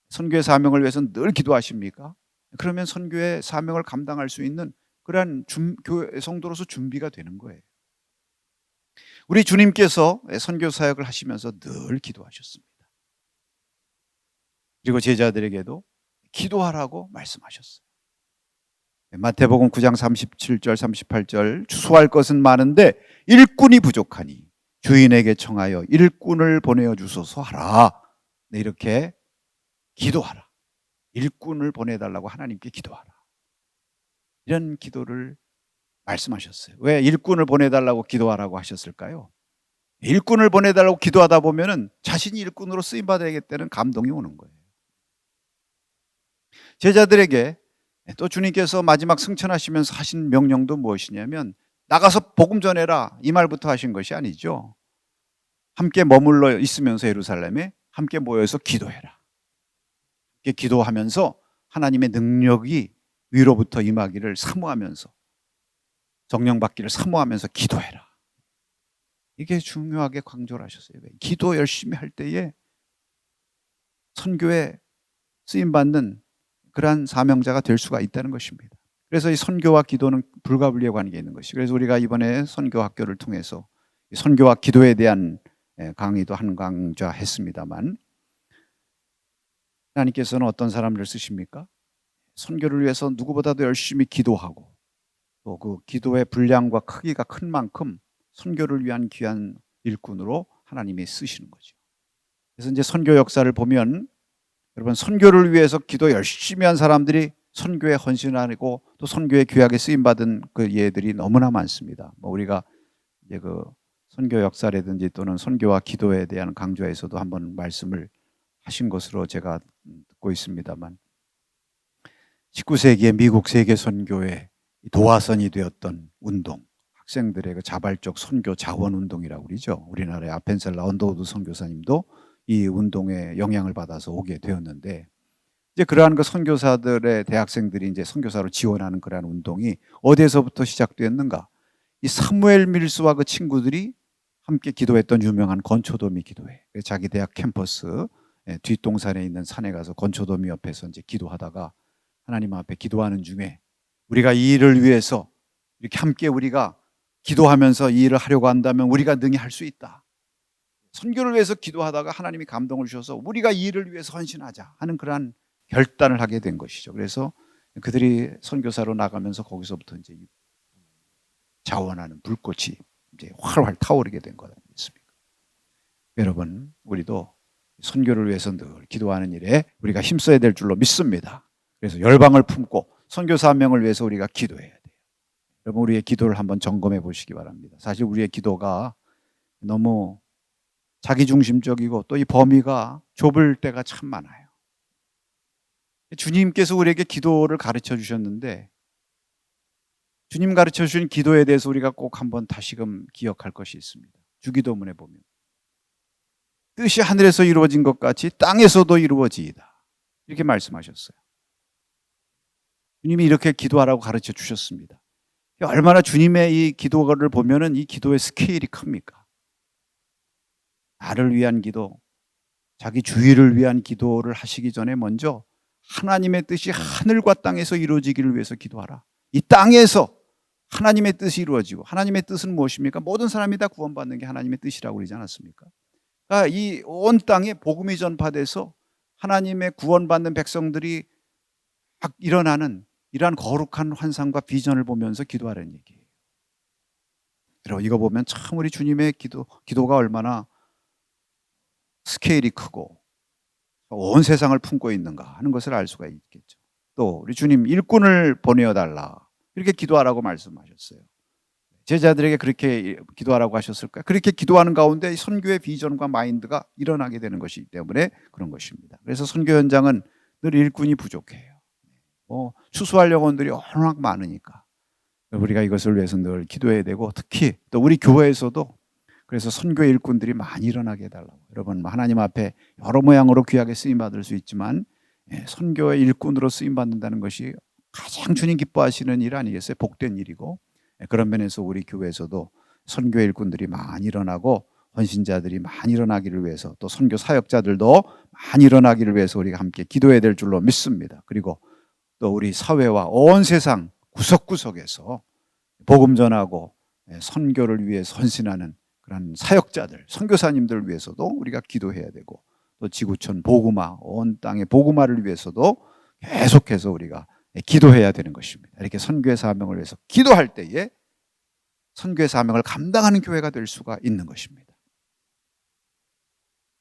S1: 선교의 사명을 위해서 늘 기도하십니까? 그러면 선교의 사명을 감당할 수 있는 그러한 교회 성도로서 준비가 되는 거예요. 우리 주님께서 선교 사역을 하시면서 늘 기도하셨습니다. 그리고 제자들에게도 기도하라고 말씀하셨어요. 마태복음 9장 37절 38절 추수할 것은 많은데 일꾼이 부족하니 주인에게 청하여 일꾼을 보내어 주소서 하라. 네, 이렇게 기도하라. 일꾼을 보내달라고 하나님께 기도하라. 이런 기도를 말씀하셨어요. 왜 일꾼을 보내달라고 기도하라고 하셨을까요? 일꾼을 보내달라고 기도하다 보면은 자신이 일꾼으로 쓰임받아야겠다는 감동이 오는 거예요. 제자들에게 또 주님께서 마지막 승천하시면서 하신 명령도 무엇이냐면 나가서 복음 전해라, 이 말부터 하신 것이 아니죠. 함께 머물러 있으면서 예루살렘에 함께 모여서 기도해라. 이렇게 기도하면서 하나님의 능력이 위로부터 임하기를 사모하면서, 성령 받기를 사모하면서 기도해라. 이게 중요하게 강조를 하셨어요. 기도 열심히 할 때에 선교에 쓰임받는 그러한 사명자가 될 수가 있다는 것입니다. 그래서 이 선교와 기도는 불가분리의 관계가 있는 것이. 그래서 우리가 이번에 선교 학교를 통해서 선교와 기도에 대한 강의도 한 강좌 했습니다만, 하나님께서는 어떤 사람들을 쓰십니까? 선교를 위해서 누구보다도 열심히 기도하고 또 그 기도의 분량과 크기가 큰 만큼 선교를 위한 귀한 일꾼으로 하나님이 쓰시는 거죠. 그래서 이제 선교 역사를 보면 여러분, 선교를 위해서 기도 열심히 한 사람들이 선교에 헌신하고 또 선교에 귀하게 쓰임 받은 그 예들이 너무나 많습니다. 뭐 우리가 이제 그 선교 역사라든지 또는 선교와 기도에 대한 강좌에서도 한번 말씀을 하신 것으로 제가 듣고 있습니다만, 19세기의 미국 세계 선교의 도화선이 되었던 운동, 학생들의 그 자발적 선교 자원 운동이라고 그러죠. 우리나라의 아펜셀라 언더우드 선교사님도 이 운동에 영향을 받아서 오게 되었는데, 이제 그러한 그 선교사들의 대학생들이 이제 선교사로 지원하는 그러한 운동이 어디에서부터 시작되었는가? 이 사무엘 밀스와 그 친구들이 함께 기도했던 유명한 건초도미 기도회. 자기 대학 캠퍼스 뒷동산에 있는 산에 가서 건초도미 옆에서 이제 기도하다가 하나님 앞에 기도하는 중에 우리가 이 일을 위해서 이렇게 함께 우리가 기도하면서 이 일을 하려고 한다면 우리가 능히 할 수 있다. 선교를 위해서 기도하다가 하나님이 감동을 주셔서 우리가 이 일을 위해서 헌신하자 하는 그러한 결단을 하게 된 것이죠. 그래서 그들이 선교사로 나가면서 거기서부터 이제 자원하는 불꽃이 이제 활활 타오르게 된 것 아니겠습니까? 여러분, 우리도 선교를 위해서 늘 기도하는 일에 우리가 힘써야 될 줄로 믿습니다. 그래서 열방을 품고 선교 사명을 위해서 우리가 기도해야 돼요. 여러분, 우리의 기도를 한번 점검해 보시기 바랍니다. 사실 우리의 기도가 너무 자기중심적이고 또 이 범위가 좁을 때가 참 많아요. 주님께서 우리에게 기도를 가르쳐 주셨는데 주님 가르쳐 주신 기도에 대해서 우리가 꼭 한번 다시금 기억할 것이 있습니다. 주기도문에 보면 뜻이 하늘에서 이루어진 것 같이 땅에서도 이루어지이다, 이렇게 말씀하셨어요. 주님이 이렇게 기도하라고 가르쳐 주셨습니다. 얼마나 주님의 이 기도를 보면은 이 기도의 스케일이 큽니까? 나를 위한 기도, 자기 주위를 위한 기도를 하시기 전에 먼저 하나님의 뜻이 하늘과 땅에서 이루어지기를 위해서 기도하라. 이 땅에서 하나님의 뜻이 이루어지고, 하나님의 뜻은 무엇입니까? 모든 사람이 다 구원받는 게 하나님의 뜻이라고 그러지 않았습니까? 그러니까 이 온 땅에 복음이 전파돼서 하나님의 구원받는 백성들이 막 일어나는 이러한 거룩한 환상과 비전을 보면서 기도하라는 얘기예요. 여러분, 이거 보면 참 우리 주님의 기도가 얼마나 스케일이 크고 온 세상을 품고 있는가 하는 것을 알 수가 있겠죠. 또 우리 주님 일꾼을 보내어 달라, 이렇게 기도하라고 말씀하셨어요. 제자들에게 그렇게 기도하라고 하셨을까요? 그렇게 기도하는 가운데 선교의 비전과 마인드가 일어나게 되는 것이기 때문에 그런 것입니다. 그래서 선교 현장은 늘 일꾼이 부족해요. 추수할 영혼들이 워낙 많으니까 우리가 이것을 위해서 늘 기도해야 되고, 특히 또 우리 교회에서도 그래서 선교 일꾼들이 많이 일어나게 해달라고. 여러분, 하나님 앞에 여러 모양으로 귀하게 쓰임받을 수 있지만 선교의 일꾼으로 쓰임받는다는 것이 가장 주님 기뻐하시는 일 아니겠어요? 복된 일이고, 그런 면에서 우리 교회에서도 선교 일꾼들이 많이 일어나고 헌신자들이 많이 일어나기를 위해서, 또 선교 사역자들도 많이 일어나기를 위해서 우리가 함께 기도해야 될 줄로 믿습니다. 그리고 또 우리 사회와 온 세상 구석구석에서 복음 전하고 선교를 위해 헌신하는 그런 사역자들, 선교사님들을 위해서도 우리가 기도해야 되고, 또 지구촌 복음화, 온 땅의 복음화를 위해서도 계속해서 우리가 기도해야 되는 것입니다. 이렇게 선교의 사명을 위해서 기도할 때에 선교의 사명을 감당하는 교회가 될 수가 있는 것입니다.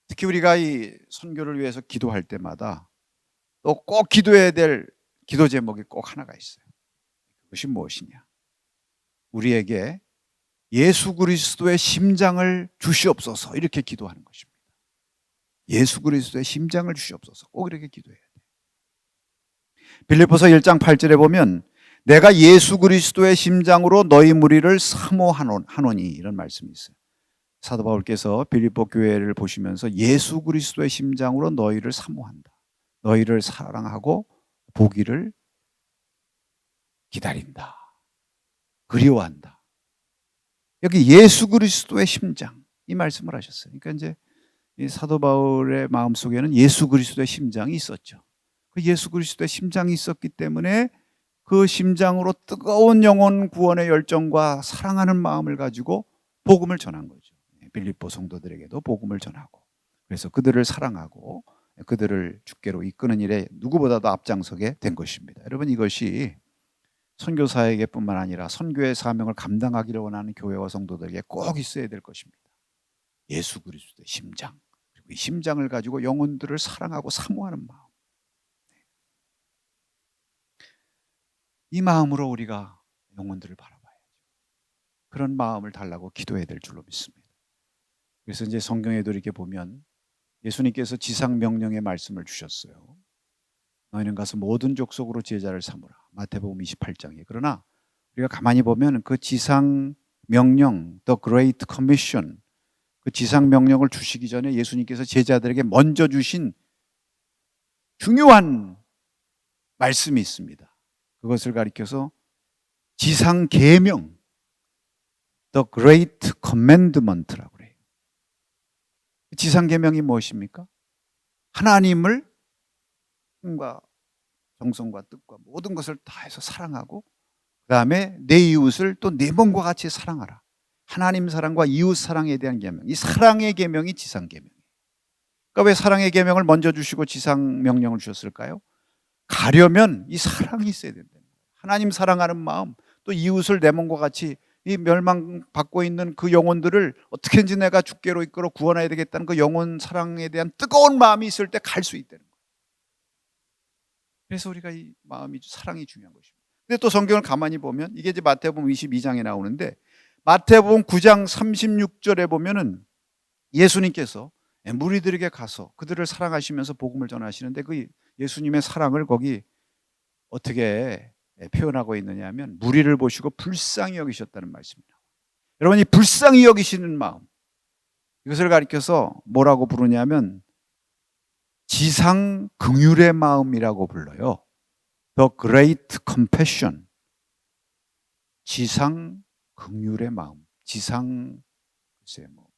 S1: 특히 우리가 이 선교를 위해서 기도할 때마다 또 꼭 기도해야 될 기도 제목이 꼭 하나가 있어요. 그것이 무엇이냐? 우리에게 예수 그리스도의 심장을 주시옵소서, 이렇게 기도하는 것입니다. 예수 그리스도의 심장을 주시옵소서, 꼭 이렇게 기도해야 돼요. 빌립보서 1장 8절에 보면 내가 예수 그리스도의 심장으로 너희 무리를 사모하노니, 이런 말씀이 있어요. 사도 바울께서 빌립보 교회를 보시면서 예수 그리스도의 심장으로 너희를 사모한다, 너희를 사랑하고 보기를 기다린다, 그리워한다. 여기 예수 그리스도의 심장, 이 말씀을 하셨어요. 그러니까 이제 이 사도 바울의 마음속에는 예수 그리스도의 심장이 있었죠. 그 예수 그리스도의 심장이 있었기 때문에 그 심장으로 뜨거운 영혼 구원의 열정과 사랑하는 마음을 가지고 복음을 전한 거죠. 빌립보 성도들에게도 복음을 전하고, 그래서 그들을 사랑하고 그들을 주께로 이끄는 일에 누구보다도 앞장서게 된 것입니다. 여러분, 이것이 선교사에게뿐만 아니라 선교의 사명을 감당하기를 원하는 교회와 성도들에게 꼭 있어야 될 것입니다. 예수 그리스도의 심장, 그리고 이 심장을 가지고 영혼들을 사랑하고 사모하는 마음. 이 마음으로 우리가 영혼들을 바라봐야죠. 그런 마음을 달라고 기도해야 될 줄로 믿습니다. 그래서 이제 성경에도 이렇게 보면 예수님께서 지상 명령의 말씀을 주셨어요. 너희는 가서 모든 족속으로 제자를 삼으라. 마태복음 28장에. 그러나 우리가 가만히 보면 그 지상 명령, The Great Commission, 그 지상 명령을 주시기 전에 예수님께서 제자들에게 먼저 주신 중요한 말씀이 있습니다. 그것을 가리켜서 지상 계명, The Great Commandment라고 그래요. 지상 계명이 무엇입니까? 하나님을 힘과 정성과 뜻과 모든 것을 다해서 사랑하고, 그 다음에 내 이웃을 또 내 몸과 같이 사랑하라. 하나님 사랑과 이웃 사랑에 대한 계명, 이 사랑의 계명이 지상 계명이에요. 그러니까 왜 사랑의 계명을 먼저 주시고 지상 명령을 주셨을까요? 가려면 이 사랑이 있어야 된다. 하나님 사랑하는 마음, 또 이웃을 내 몸과 같이, 이 멸망받고 있는 그 영혼들을 어떻게든지 내가 주께로 이끌어 구원해야 되겠다는 그 영혼 사랑에 대한 뜨거운 마음이 있을 때 갈 수 있다는 거예요. 그래서 우리가 이 마음이, 사랑이 중요한 것입니다. 근데 또 성경을 가만히 보면 이게 이제 마태복음 22장에 나오는데, 마태복음 9장 36절에 보면은 예수님께서 무리들에게 가서 그들을 사랑하시면서 복음을 전하시는데, 그 예수님의 사랑을 거기 어떻게 표현하고 있느냐 하면 무리를 보시고 불쌍히 여기셨다는 말씀입니다. 여러분, 이 불쌍히 여기시는 마음, 이것을 가리켜서 뭐라고 부르냐면 지상 긍휼의 마음이라고 불러요. The Great Compassion. 지상 긍휼의 마음, 지상, 글쎄 뭐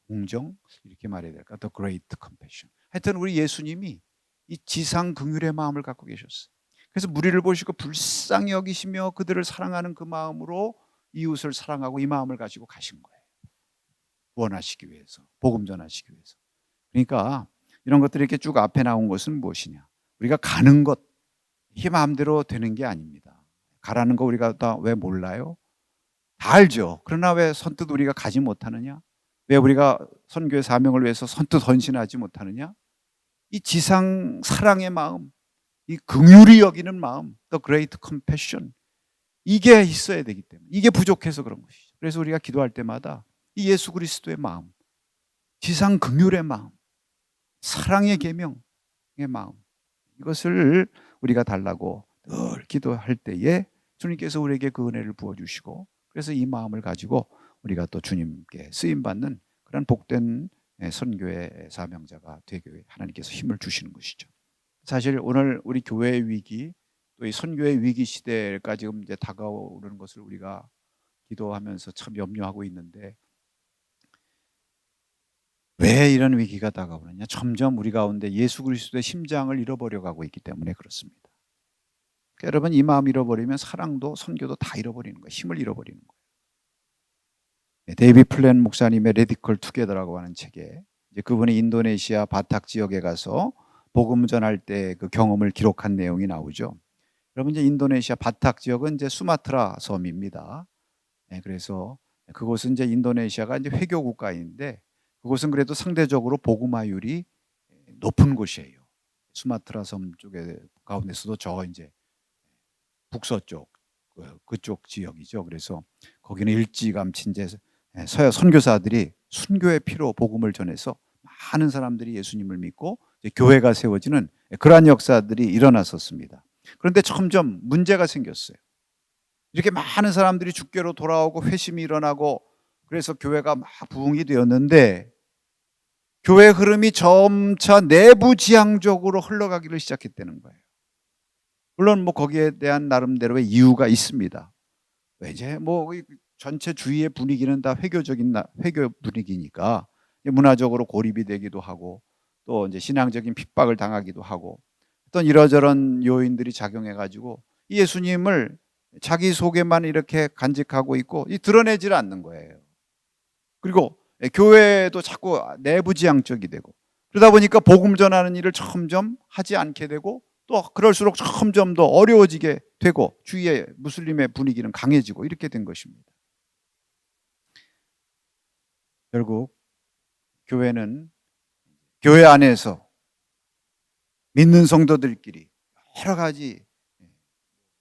S1: 공정, 이렇게 말해야 될까? The Great Compassion. 하여튼 우리 예수님이 이 지상 긍휼의 마음을 갖고 계셨어요. 그래서 무리를 보시고 불쌍히 여기시며 그들을 사랑하는 그 마음으로 이웃을 사랑하고 이 마음을 가지고 가신 거예요. 구원하시기 위해서, 복음 전하시기 위해서. 그러니까 이런 것들이 이렇게 쭉 앞에 나온 것은 무엇이냐? 우리가 가는 것, 이게 마음대로 되는 게 아닙니다. 가라는 거 우리가 다 왜 몰라요? 다 알죠. 그러나 왜 선뜻 우리가 가지 못하느냐? 왜 우리가 선교의 사명을 위해서 선뜻 헌신하지 못하느냐? 이 지상 사랑의 마음, 이 긍휼히 여기는 마음, The Great Compassion, 이게 있어야 되기 때문에, 이게 부족해서 그런 것이죠. 그래서 우리가 기도할 때마다 이 예수 그리스도의 마음, 지상 긍휼의 마음, 사랑의 계명의 마음, 이것을 우리가 달라고 늘 기도할 때에 주님께서 우리에게 그 은혜를 부어주시고, 그래서 이 마음을 가지고 우리가 또 주님께 쓰임받는 그런 복된 선교의 사명자가 되게 하나님께서 힘을 주시는 것이죠. 사실 오늘 우리 교회의 위기, 또 이 선교의 위기 시대가 지금 이제 다가오는 것을 우리가 기도하면서 참 염려하고 있는데, 왜 이런 위기가 다가오느냐? 점점 우리 가운데 예수 그리스도의 심장을 잃어버려 가고 있기 때문에 그렇습니다. 그러니까 여러분, 이 마음 잃어버리면 사랑도 선교도 다 잃어버리는 거예요. 힘을 잃어버리는 거예요. 데이비 플랜 목사님의 레디컬 투게더라고 하는 책에 이제 그분이 인도네시아 바탁 지역에 가서 복음 전할 때 그 경험을 기록한 내용이 나오죠. 여러분 이제 인도네시아 바탁 지역은 이제 수마트라 섬입니다. 그래서 그곳은 이제 인도네시아가 이제 회교 국가인데 그곳은 그래도 상대적으로 복음화율이 높은 곳이에요. 수마트라 섬 쪽에 가운데서도 저 이제 북서쪽 그쪽 지역이죠. 그래서 거기는 일찌감치 이제 서야 선교사들이 순교의 피로 복음을 전해서 많은 사람들이 예수님을 믿고 이제 교회가 세워지는 그러한 역사들이 일어났었습니다. 그런데 점점 문제가 생겼어요. 이렇게 많은 사람들이 주께로 돌아오고 회심이 일어나고 그래서 교회가 막 부흥이 되었는데 교회 흐름이 점차 내부지향적으로 흘러가기를 시작했다는 거예요. 물론 뭐 거기에 대한 나름대로의 이유가 있습니다. 이제 뭐 전체 주위의 분위기는 다 회교 분위기니까 문화적으로 고립이 되기도 하고 또 이제 신앙적인 핍박을 당하기도 하고 어떤 이러저런 요인들이 작용해 가지고 예수님을 자기 속에만 이렇게 간직하고 있고 드러내질 않는 거예요. 그리고 교회도 자꾸 내부지향적이 되고 그러다 보니까 복음 전하는 일을 점점 하지 않게 되고 또 그럴수록 점점 더 어려워지게 되고 주위에 무슬림의 분위기는 강해지고 이렇게 된 것입니다. 결국 교회는 교회 안에서 믿는 성도들끼리 여러 가지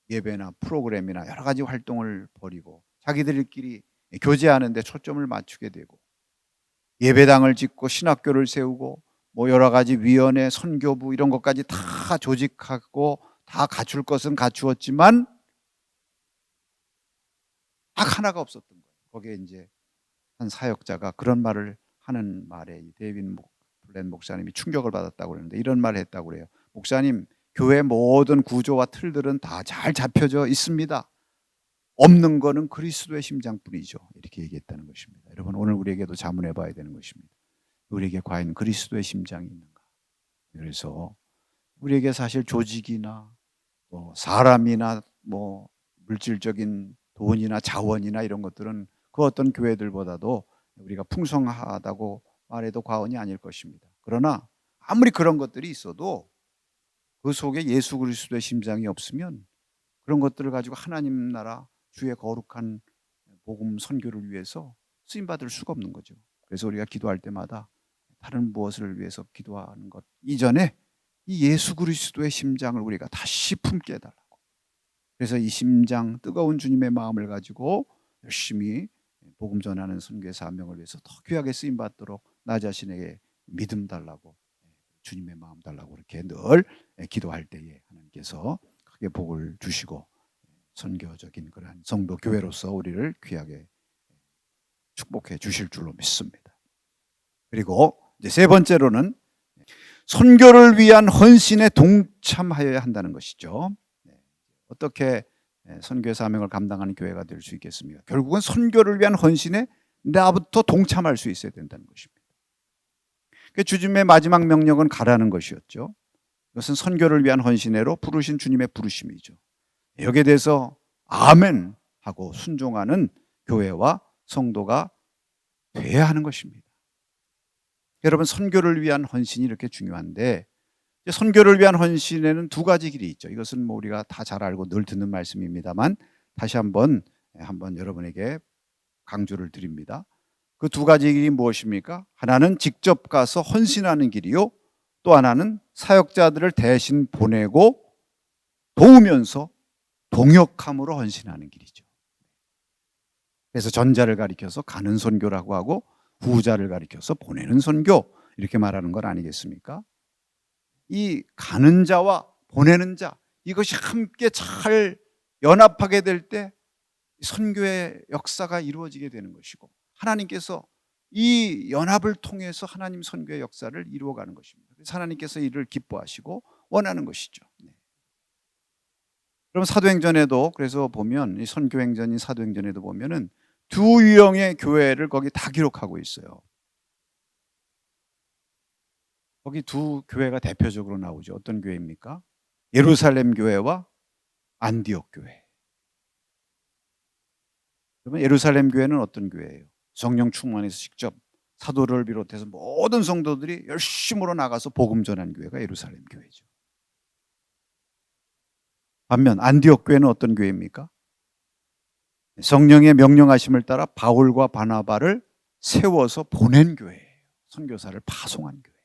S1: 예배나 프로그램이나 여러 가지 활동을 벌이고 자기들끼리 교제하는 데 초점을 맞추게 되고 예배당을 짓고 신학교를 세우고 뭐 여러 가지 위원회, 선교부 이런 것까지 다 조직하고 다 갖출 것은 갖추었지만 딱 하나가 없었던 거예요. 거기에 이제 한 사역자가 그런 말을 하는 말에 데이빗 플랜 목사님이 충격을 받았다고 그러는데 이런 말을 했다고 그래요. 목사님, 교회 모든 구조와 틀들은 다 잘 잡혀져 있습니다. 없는 거는 그리스도의 심장뿐이죠. 이렇게 얘기했다는 것입니다. 여러분 오늘 우리에게도 자문해 봐야 되는 것입니다. 우리에게 과연 그리스도의 심장이 있는가? 그래서 우리에게 사실 조직이나 뭐 사람이나 뭐 물질적인 돈이나 자원이나 이런 것들은 그 어떤 교회들보다도 우리가 풍성하다고 말해도 과언이 아닐 것입니다. 그러나 아무리 그런 것들이 있어도 그 속에 예수 그리스도의 심장이 없으면 그런 것들을 가지고 하나님 나라 주의 거룩한 복음 선교를 위해서 쓰임 받을 수가 없는 거죠. 그래서 우리가 기도할 때마다 다른 무엇을 위해서 기도하는 것 이전에 이 예수 그리스도의 심장을 우리가 다시 품게 해달라고. 그래서 이 심장 뜨거운 주님의 마음을 가지고 열심히 복음 전하는 선교의 사명을 위해서 더 귀하게 쓰임 받도록 나 자신에게 믿음 달라고 주님의 마음 달라고 이렇게 늘 기도할 때에 하나님께서 크게 복을 주시고 선교적인 그러한 성도 교회로서 우리를 귀하게 축복해 주실 줄로 믿습니다. 그리고 이제 세 번째로는 선교를 위한 헌신에 동참하여야 한다는 것이죠. 어떻게 선교의 사명을 감당하는 교회가 될 수 있겠습니까? 결국은 선교를 위한 헌신에 나부터 동참할 수 있어야 된다는 것입니다. 주님의 마지막 명령은 가라는 것이었죠. 이것은 선교를 위한 헌신회로 부르신 주님의 부르심이죠. 여기에 대해서 아멘 하고 순종하는 교회와 성도가 돼야 하는 것입니다. 여러분 선교를 위한 헌신이 이렇게 중요한데 선교를 위한 헌신에는 두 가지 길이 있죠. 이것은 뭐 우리가 다 잘 알고 늘 듣는 말씀입니다만 다시 한번 여러분에게 강조를 드립니다. 그 두 가지 길이 무엇입니까? 하나는 직접 가서 헌신하는 길이요. 또 하나는 사역자들을 대신 보내고 도우면서 동역함으로 헌신하는 길이죠. 그래서 전자를 가리켜서 가는 선교라고 하고 후자를 가리켜서 보내는 선교 이렇게 말하는 건 아니겠습니까? 이 가는 자와 보내는 자 이것이 함께 잘 연합하게 될 때 선교의 역사가 이루어지게 되는 것이고 하나님께서 이 연합을 통해서 하나님 선교의 역사를 이루어가는 것입니다. 그래서 하나님께서 이를 기뻐하시고 원하는 것이죠. 그럼 사도행전에도 그래서 보면 이 선교행전인 사도행전에도 보면은 두 유형의 교회를 거기 다 기록하고 있어요. 거기 두 교회가 대표적으로 나오죠. 어떤 교회입니까? 예루살렘 교회와 안디옥 교회. 그러면 예루살렘 교회는 어떤 교회예요? 성령 충만해서 직접 사도를 비롯해서 모든 성도들이 열심으로 나가서 복음 전한 교회가 예루살렘 교회죠. 반면 안디옥 교회는 어떤 교회입니까? 성령의 명령하심을 따라 바울과 바나바를 세워서 보낸 교회예요. 선교사를 파송한 교회.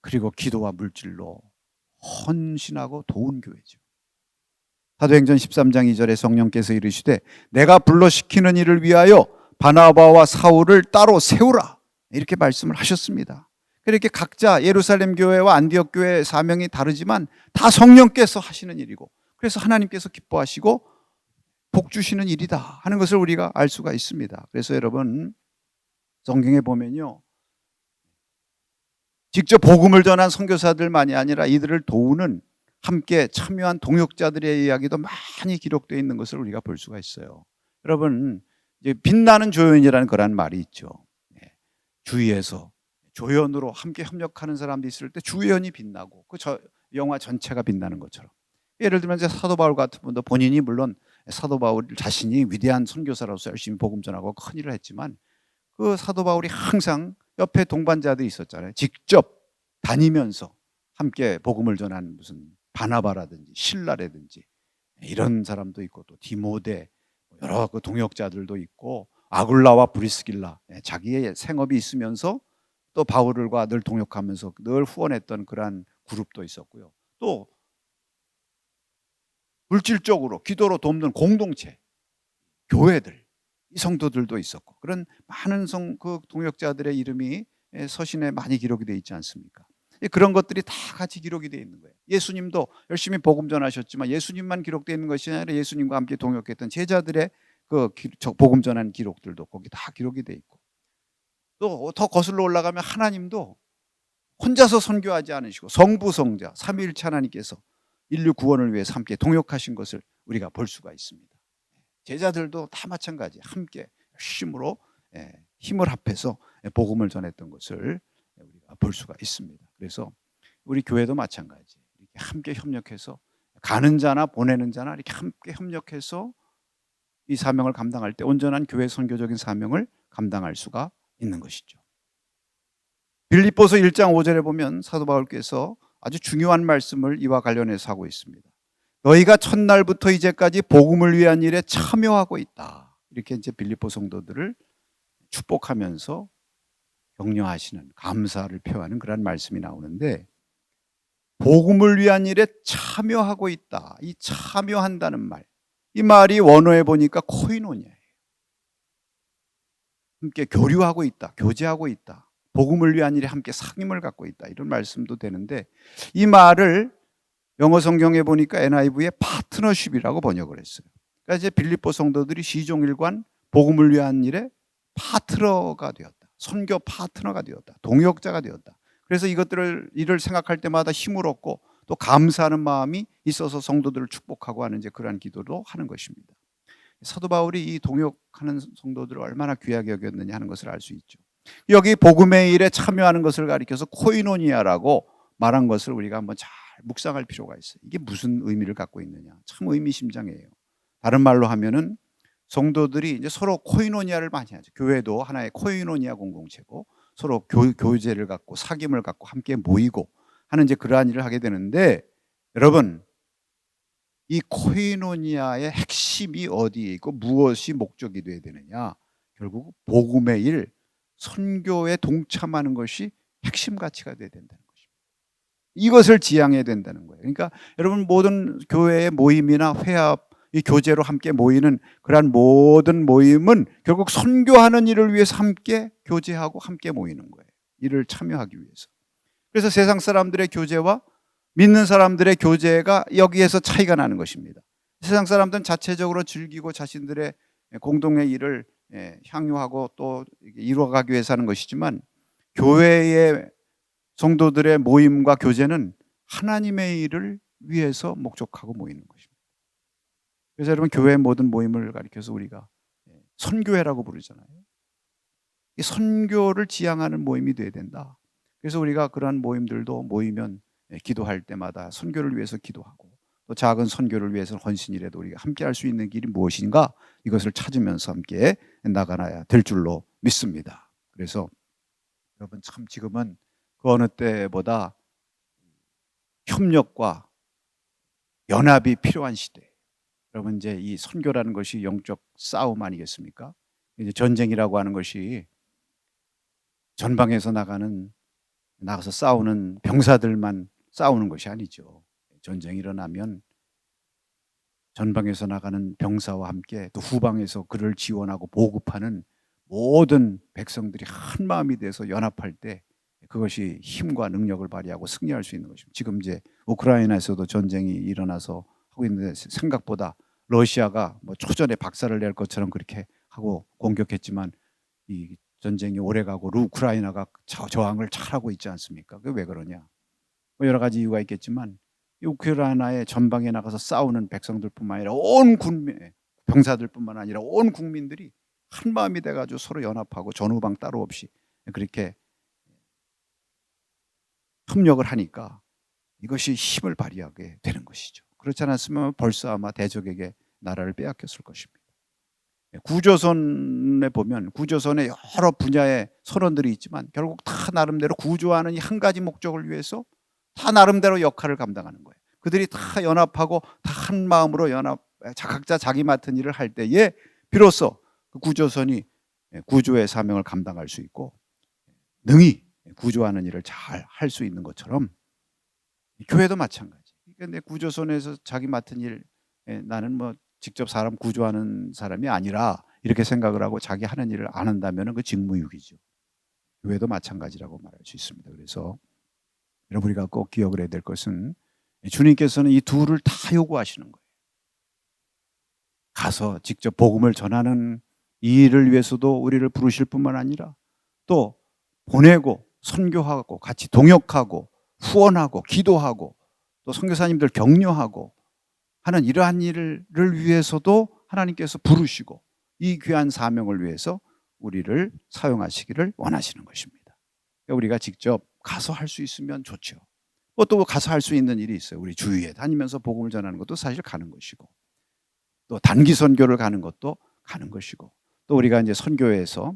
S1: 그리고 기도와 물질로 헌신하고 도운 교회죠. 사도행전 13장 2절에 성령께서 이르시되 내가 불러시키는 일을 위하여 바나바와 사울을 따로 세우라, 이렇게 말씀을 하셨습니다. 그렇게 각자 예루살렘 교회와 안디옥 교회의 사명이 다르지만 다 성령께서 하시는 일이고, 그래서 하나님께서 기뻐하시고 복 주시는 일이다 하는 것을 우리가 알 수가 있습니다. 그래서 여러분, 성경에 보면요, 직접 복음을 전한 선교사들만이 아니라 이들을 도우는 함께 참여한 동역자들의 이야기도 많이 기록되어 있는 것을 우리가 볼 수가 있어요. 여러분, 이제 빛나는 조연이라는 그런 말이 있죠. 주위에서 조연으로 함께 협력하는 사람들이 있을 때 주연이 빛나고 그 영화 전체가 빛나는 것처럼, 예를 들면 이제 사도 바울 같은 분도 본인이 물론 사도 바울 자신이 위대한 선교사로서 열심히 복음 전하고 큰 일을 했지만 그 사도 바울이 항상 옆에 동반자들이 있었잖아요. 직접 다니면서 함께 복음을 전한 무슨 바나바라든지 실라라든지 이런 사람도 있고, 또 디모데, 여러 그 동역자들도 있고, 아굴라와 브리스길라, 자기의 생업이 있으면서 또 바울과 늘 동역하면서 늘 후원했던 그러한 그룹도 있었고요. 또 물질적으로 기도로 돕는 공동체, 교회들, 이 성도들도 있었고, 그런 많은 그 동역자들의 이름이 서신에 많이 기록이 되어 있지 않습니까? 그런 것들이 다 같이 기록이 되어 있는 거예요. 예수님도 열심히 복음 전하셨지만 예수님만 기록되어 있는 것이 아니라 예수님과 함께 동역했던 제자들의 그 복음 전한 기록들도 거기 다 기록이 되어 있고, 또 더 거슬러 올라가면 하나님도 혼자서 선교하지 않으시고 성부 성자 삼위일체 하나님께서 인류 구원을 위해서 함께 동역하신 것을 우리가 볼 수가 있습니다. 제자들도 다 마찬가지 함께 열심으로 힘을 합해서 복음을 전했던 것을 우리가 볼 수가 있습니다. 그래서 우리 교회도 마찬가지, 이렇게 함께 협력해서 가는 자나 보내는 자나 이렇게 함께 협력해서 이 사명을 감당할 때 온전한 교회 선교적인 사명을 감당할 수가 있는 것이죠. 빌립보서 1장 5절에 보면 사도 바울께서 아주 중요한 말씀을 이와 관련해서 하고 있습니다. 너희가 첫날부터 이제까지 복음을 위한 일에 참여하고 있다. 이렇게 이제 빌립보 성도들을 축복하면서 격려하시는, 감사를 표하는 그런 말씀이 나오는데, 복음을 위한 일에 참여하고 있다. 이 참여한다는 말, 이 말이 원어에 보니까 코이노니아예요. 함께 교류하고 있다, 교제하고 있다, 복음을 위한 일에 함께 상임을 갖고 있다, 이런 말씀도 되는데, 이 말을 영어 성경에 보니까 NIV의 파트너십이라고 번역을 했어요. 그러니까 이제 빌립보 성도들이 시종일관 복음을 위한 일에 파트너가 되었다, 선교 파트너가 되었다, 동역자가 되었다. 그래서 이를 생각할 때마다 힘을 얻고 또 감사하는 마음이 있어서 성도들을 축복하고 하는 이제 그러한 기도도 하는 것입니다. 사도 바울이 이 동역하는 성도들을 얼마나 귀하게 여겼느냐 하는 것을 알 수 있죠. 여기 복음의 일에 참여하는 것을 가리켜서 코이노니아라고 말한 것을 우리가 한번 잘 묵상할 필요가 있어요. 이게 무슨 의미를 갖고 있느냐, 참 의미심장해요. 다른 말로 하면은 성도들이 이제 서로 코이노니아를 많이 하죠. 교회도 하나의 코이노니아 공동체고 서로 교제를 갖고 사귐을 갖고 함께 모이고 하는 이제 그러한 일을 하게 되는데, 여러분, 이 코이노니아의 핵심이 어디에 있고 무엇이 목적이 되어야 되느냐? 결국 복음의 일, 선교에 동참하는 것이 핵심 가치가 되어야 된다는 것입니다. 이것을 지향해야 된다는 거예요. 그러니까 여러분, 모든 교회의 모임이나 회합, 이 교제로 함께 모이는 그러한 모든 모임은 결국 선교하는 일을 위해서 함께 교제하고 함께 모이는 거예요. 이를 참여하기 위해서. 그래서 세상 사람들의 교제와 믿는 사람들의 교제가 여기에서 차이가 나는 것입니다. 세상 사람들은 자체적으로 즐기고 자신들의 공동의 일을 향유하고 또 이루어가기 위해서 하는 것이지만, 교회의 성도들의 모임과 교제는 하나님의 일을 위해서 목적하고 모이는 것입니다. 그래서 여러분, 교회의 모든 모임을 가리켜서 우리가 선교회라고 부르잖아요. 이 선교를 지향하는 모임이 되어야 된다. 그래서 우리가 그러한 모임들도 모이면 기도할 때마다 선교를 위해서 기도하고, 또 작은 선교를 위해서 헌신이라도 우리가 함께 할 수 있는 길이 무엇인가, 이것을 찾으면서 함께 나가야 될 줄로 믿습니다. 그래서 여러분, 참 지금은 그 어느 때보다 협력과 연합이 필요한 시대. 여러분, 이제 이 선교라는 것이 영적 싸움 아니겠습니까? 이제 전쟁이라고 하는 것이 전방에서 나가서 싸우는 병사들만 싸우는 것이 아니죠. 전쟁이 일어나면 전방에서 나가는 병사와 함께 또 후방에서 그를 지원하고 보급하는 모든 백성들이 한 마음이 돼서 연합할 때 그것이 힘과 능력을 발휘하고 승리할 수 있는 것입니다. 지금 이제 우크라이나에서도 전쟁이 일어나서 하고 있는데, 생각보다 러시아가 뭐 초전에 박살을 낼 것처럼 그렇게 하고 공격했지만 이 전쟁이 오래가고 우크라이나가 저항을 잘하고 있지 않습니까? 그게 왜 그러냐? 뭐 여러 가지 이유가 있겠지만 이 우크라이나의 전방에 나가서 싸우는 백성들뿐만 아니라 온 국민, 병사들뿐만 아니라 온 국민들이 한 마음이 돼가지고 서로 연합하고 전후방 따로 없이 그렇게 협력을 하니까 이것이 힘을 발휘하게 되는 것이죠. 그렇지 않았으면 벌써 아마 대적에게 나라를 빼앗겼을 것입니다. 구조선에 보면 구조선에 여러 분야의 선원들이 있지만 결국 다 나름대로 구조하는 이 한 가지 목적을 위해서 다 나름대로 역할을 감당하는 거예요. 그들이 다 연합하고 다 한 마음으로 각자 자기 맡은 일을 할 때에 비로소 그 구조선이 구조의 사명을 감당할 수 있고 능히 구조하는 일을 잘 할 수 있는 것처럼 교회도 마찬가지. 그런데 구조선에서 자기 맡은 일, 나는 뭐 직접 사람 구조하는 사람이 아니라 이렇게 생각을 하고 자기 하는 일을 안 한다면 그 직무유기죠. 교회도 마찬가지라고 말할 수 있습니다. 그래서 여러분, 우리가 꼭 기억을 해야 될 것은 주님께서는 이 둘을 다 요구하시는 거예요. 가서 직접 복음을 전하는 이 일을 위해서도 우리를 부르실 뿐만 아니라 또 보내고 선교하고 같이 동역하고 후원하고 기도하고 또 선교사님들 격려하고 하는 이러한 일을 위해서도 하나님께서 부르시고 이 귀한 사명을 위해서 우리를 사용하시기를 원하시는 것입니다. 우리가 직접 가서 할 수 있으면 좋죠. 또 가서 할 수 있는 일이 있어요. 우리 주위에 다니면서 복음을 전하는 것도 사실 가는 것이고, 또 단기 선교를 가는 것도 가는 것이고, 또 우리가 이제 선교회에서